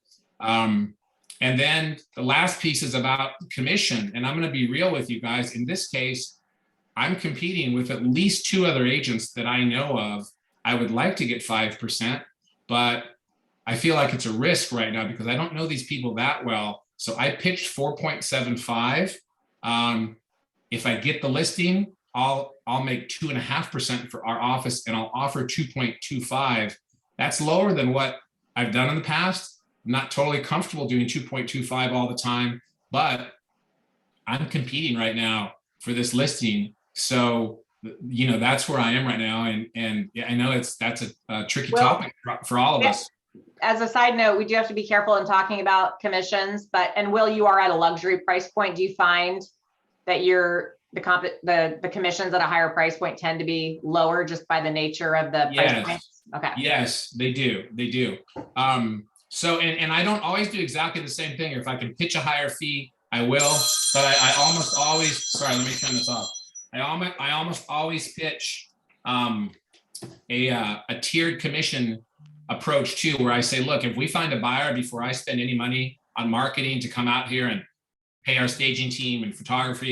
And then the last piece is about commission. And I'm going to be real with you guys. In this case, I'm competing with at least two other agents that I know of. I would like to get 5%, but I feel like it's a risk right now because I don't know these people that well. So I pitched 4.75. If I get the listing, I'll make 2.5% for our office, and I'll offer 2.25. That's lower than what I've done in the past. I'm not totally comfortable doing 2.25 all the time, but I'm competing right now for this listing. So, that's where I am right now. And I know that's a tricky topic for all of us.
As a side note, we do have to be careful in talking about commissions, and Will, you are at a luxury price point. Do you find that the commissions at a higher price point tend to be lower just by the nature of the price points? Okay.
Yes, they do. They do. So, and I don't always do exactly the same thing. If I can pitch a higher fee, I will, but I almost always, sorry, let me turn this off. I almost always pitch a tiered commission approach too, where I say, look, if we find a buyer before I spend any money on marketing to come out here and pay our staging team and photographer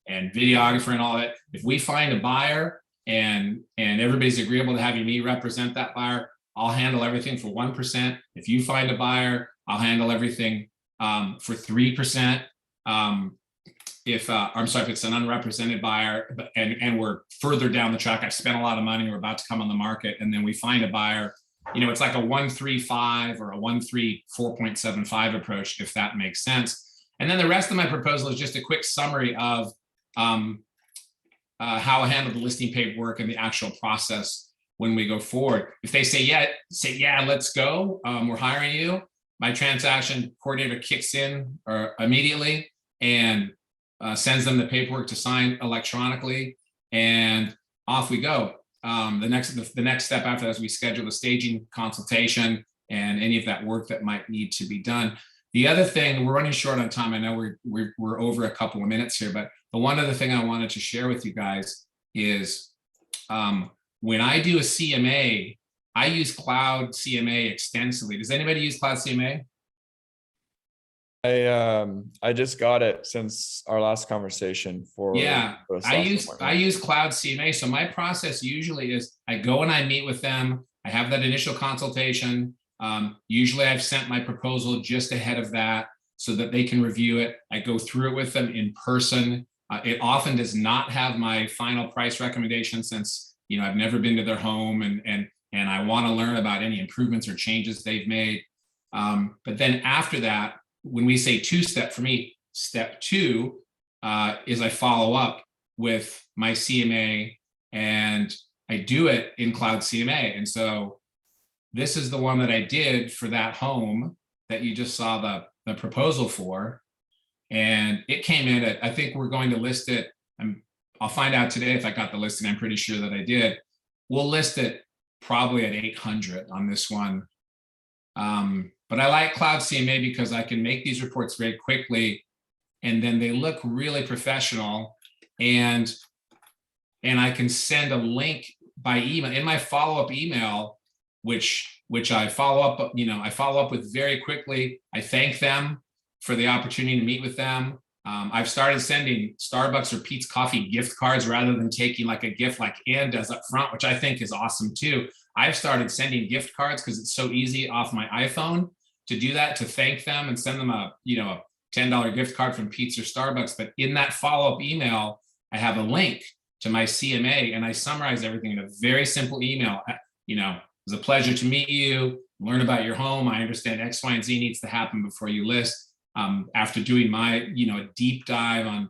and videographer and all that, if we find a buyer and everybody's agreeable to having me represent that buyer, I'll handle everything for 1%. If you find a buyer, I'll handle everything for 3%. If it's an unrepresented buyer and we're further down the track, I've spent a lot of money, we're about to come on the market, and then we find a buyer, it's like a 1.35 or a 4.75 approach, if that makes sense. And then the rest of my proposal is just a quick summary of how I handle the listing paperwork and the actual process when we go forward. If they say yeah, let's go, we're hiring you, my transaction coordinator kicks in immediately and sends them the paperwork to sign electronically, and off we go. The next step after that is we schedule a staging consultation and any of that work that might need to be done. The other thing, we're running short on time. I know we're over a couple of minutes here, but the one other thing I wanted to share with you guys is when I do a CMA, I use Cloud CMA extensively. Does anybody use Cloud CMA?
I just got it since our last conversation for
Yeah,
for a
I
soft
use
appointment.
Cloud CMA. So my process usually is I go and I meet with them. I have that initial consultation. Usually I've sent my proposal just ahead of that so that they can review it. I go through it with them in person. It often does not have my final price recommendation since, you know, I've never been to their home and I want to learn about any improvements or changes they've made. But then after that, when we say two-step, for me, step two is I follow up with my CMA and I do it in Cloud CMA. And so this is the one that I did for that home that you just saw the proposal for. And it came in at, I think we're going to list it. I'll find out today if I got the listing. I'm pretty sure that I did. We'll list it probably at 800 on this one. But I like Cloud CMA because I can make these reports very quickly and then they look really professional, and I can send a link by email in my follow-up email, which I follow up, you know, I follow up with very quickly. I thank them for the opportunity to meet with them. I've started sending Starbucks or Pete's Coffee gift cards rather than taking like a gift like Ann does up front, which I think is awesome too. I've started sending gift cards because it's so easy off my iPhone to do that, to thank them and send them a, you know, a $10 gift card from Pete's or Starbucks. But in that follow-up email, I have a link to my CMA and I summarize everything in a very simple email. You know, it was a pleasure to meet you, learn about your home. I understand X, Y, and Z needs to happen before you list. After doing my, you know, deep dive on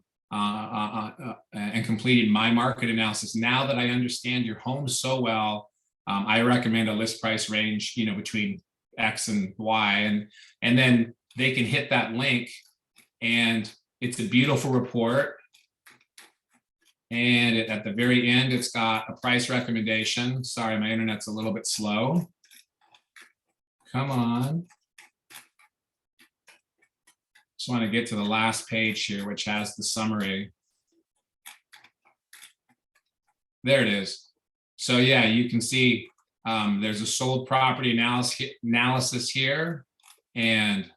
and completing my market analysis, now that I understand your home so well, I recommend a list price range, you know, between X and Y, and then they can hit that link, and it's a beautiful report. And at the very end, it's got a price recommendation. Sorry, my internet's a little bit slow. Come on. Just want to get to the last page here, which has the summary. There it is. So yeah, you can see there's a sold property analysis here, and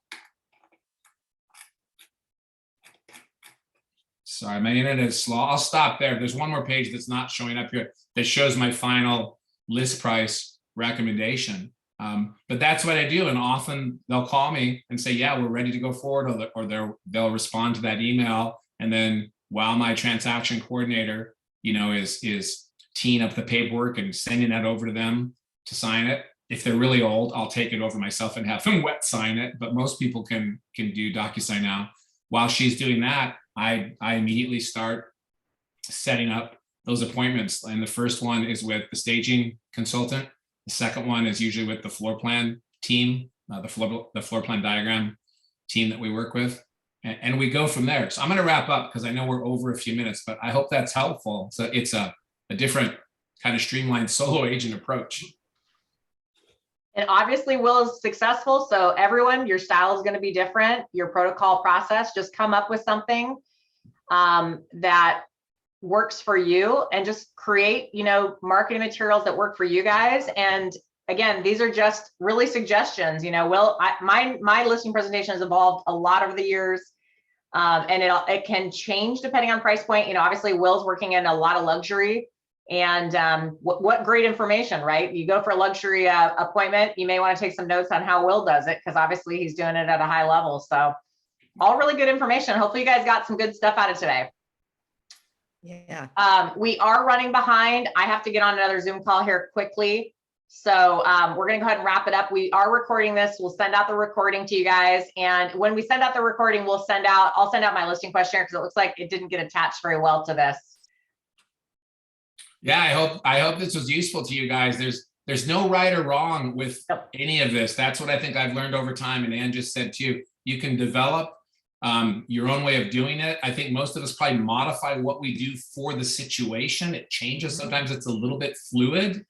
sorry, my internet is slow. I'll stop there. There's one more page that's not showing up here that shows my final list price recommendation. But that's what I do. And often they'll call me and say, yeah, we're ready to go forward, or they'll respond to that email. And then while my transaction coordinator, you know, is teeing up the paperwork and sending that over to them to sign it. If they're really old, I'll take it over myself and have them wet sign it. But most people can do DocuSign now. While she's doing that, I immediately start setting up those appointments. And the first one is with the staging consultant. The second one is usually with the floor plan team, the floor plan diagram team that we work with. And we go from there. So I'm going to wrap up because I know we're over a few minutes, but I hope that's helpful. So it's a different kind of streamlined solo agent approach.
And obviously Will is successful. So everyone, your style is going to be different. Your protocol process, just come up with something that works for you and just create, you know, marketing materials that work for you guys. And again, these are just really suggestions. You know, Will, my listing presentation has evolved a lot over the years. And it can change depending on price point. You know, obviously Will's working in a lot of luxury, and what great information, right? You go for a luxury appointment, you may want to take some notes on how Will does it, because obviously he's doing it at a high level. So all really good information. Hopefully you guys got some good stuff out of today.
Yeah.
We are running behind. I have to get on another Zoom call here quickly. So we're going to go ahead and wrap it up. We are recording this. We'll send out the recording to you guys. And when we send out the recording, I'll send out my listing questionnaire, because it looks like it didn't get attached very well to this.
Yeah, I hope this was useful to you guys. There's no right or wrong with any of this. That's what I think I've learned over time. And Ann just said too, you can develop your own way of doing it. I think most of us probably modify what we do for the situation. It changes. Sometimes it's a little bit fluid.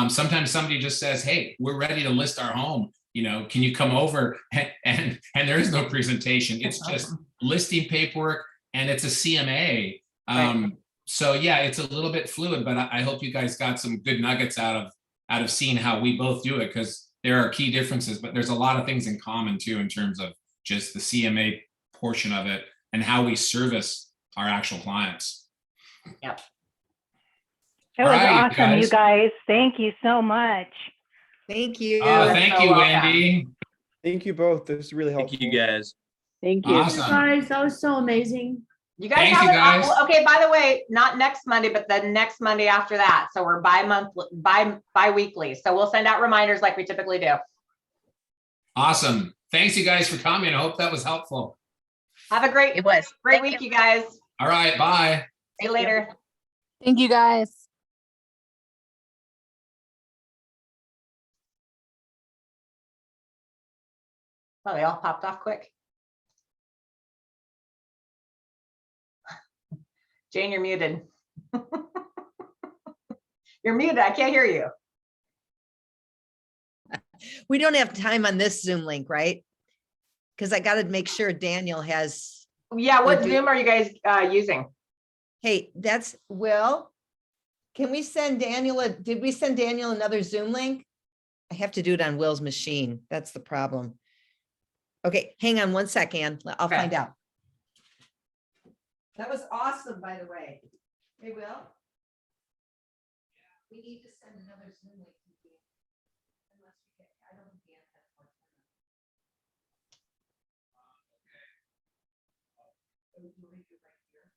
Sometimes somebody just says, hey, we're ready to list our home. You know, can you come over? And there is no presentation. It's just listing paperwork, and it's a CMA.
Right.
So yeah, it's a little bit fluid, but I hope you guys got some good nuggets out of seeing how we both do it, because there are key differences, but there's a lot of things in common too, in terms of just the CMA portion of it and how we service our actual clients.
Yep.
It was
All right,
awesome, you
guys.
guys. Thank you so much.
Thank you.
Oh, thank
so
you,
welcome.
Wendy.
Thank you both. This is really helpful.
Thank you guys.
Thank you.
Awesome.
Guys, that was so amazing.
You guys
Thanks,
have
you
it
guys.
okay, by the way, not next Monday, but the next Monday after that. So we're bi-weekly. So we'll send out reminders like we typically do.
Awesome. Thanks, you guys, for coming. I hope that was helpful.
Have a great
Thank
week, you guys.
All right, bye.
See you later.
Thank you, guys.
Oh, they all popped off quick. Jane, you're muted. You're muted. I can't hear you.
We don't have time on this Zoom link, right? Because I got to make sure Daniel has.
Yeah, what
Or do-
Zoom are you guys using?
Hey, that's Will. Can we send Daniel did we send Daniel another Zoom link? I have to do it on Will's machine. That's the problem. Okay, hang on one second. I'll
Okay.
find out. That was awesome, by the way. Hey, Will. We need to send another Zoom link. to you. Unless we get, I don't think Dan has more time. Oh, you want me to do it right here?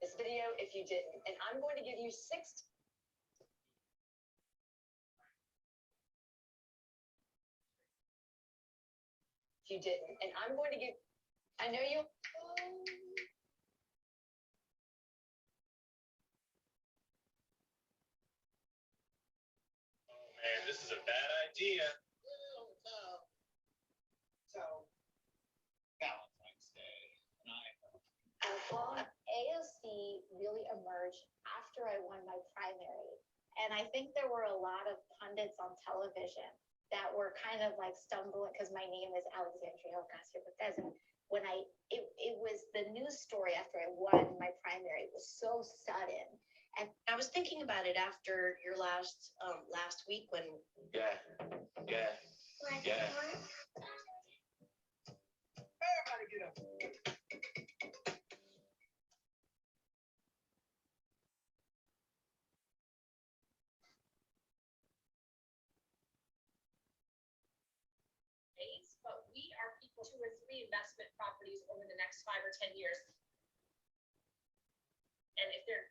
This video if you didn't, and I'm going to give you 6. If you didn't, and I'm going to give, I know you.
Oh man, this is a bad idea.
So, Valentine's Day, well, AOC really emerged after I won my primary. And I think there were a lot of pundits on television that were kind of like stumbling because my name is Alexandria Ocasio-Cortez. And when it was the news story after I won my primary, it was so sudden. And I was thinking about it after your last week when.
Yeah.
Everybody get up.
But we are people 2 or 3 investment properties over the next 5 or 10 years. And if they're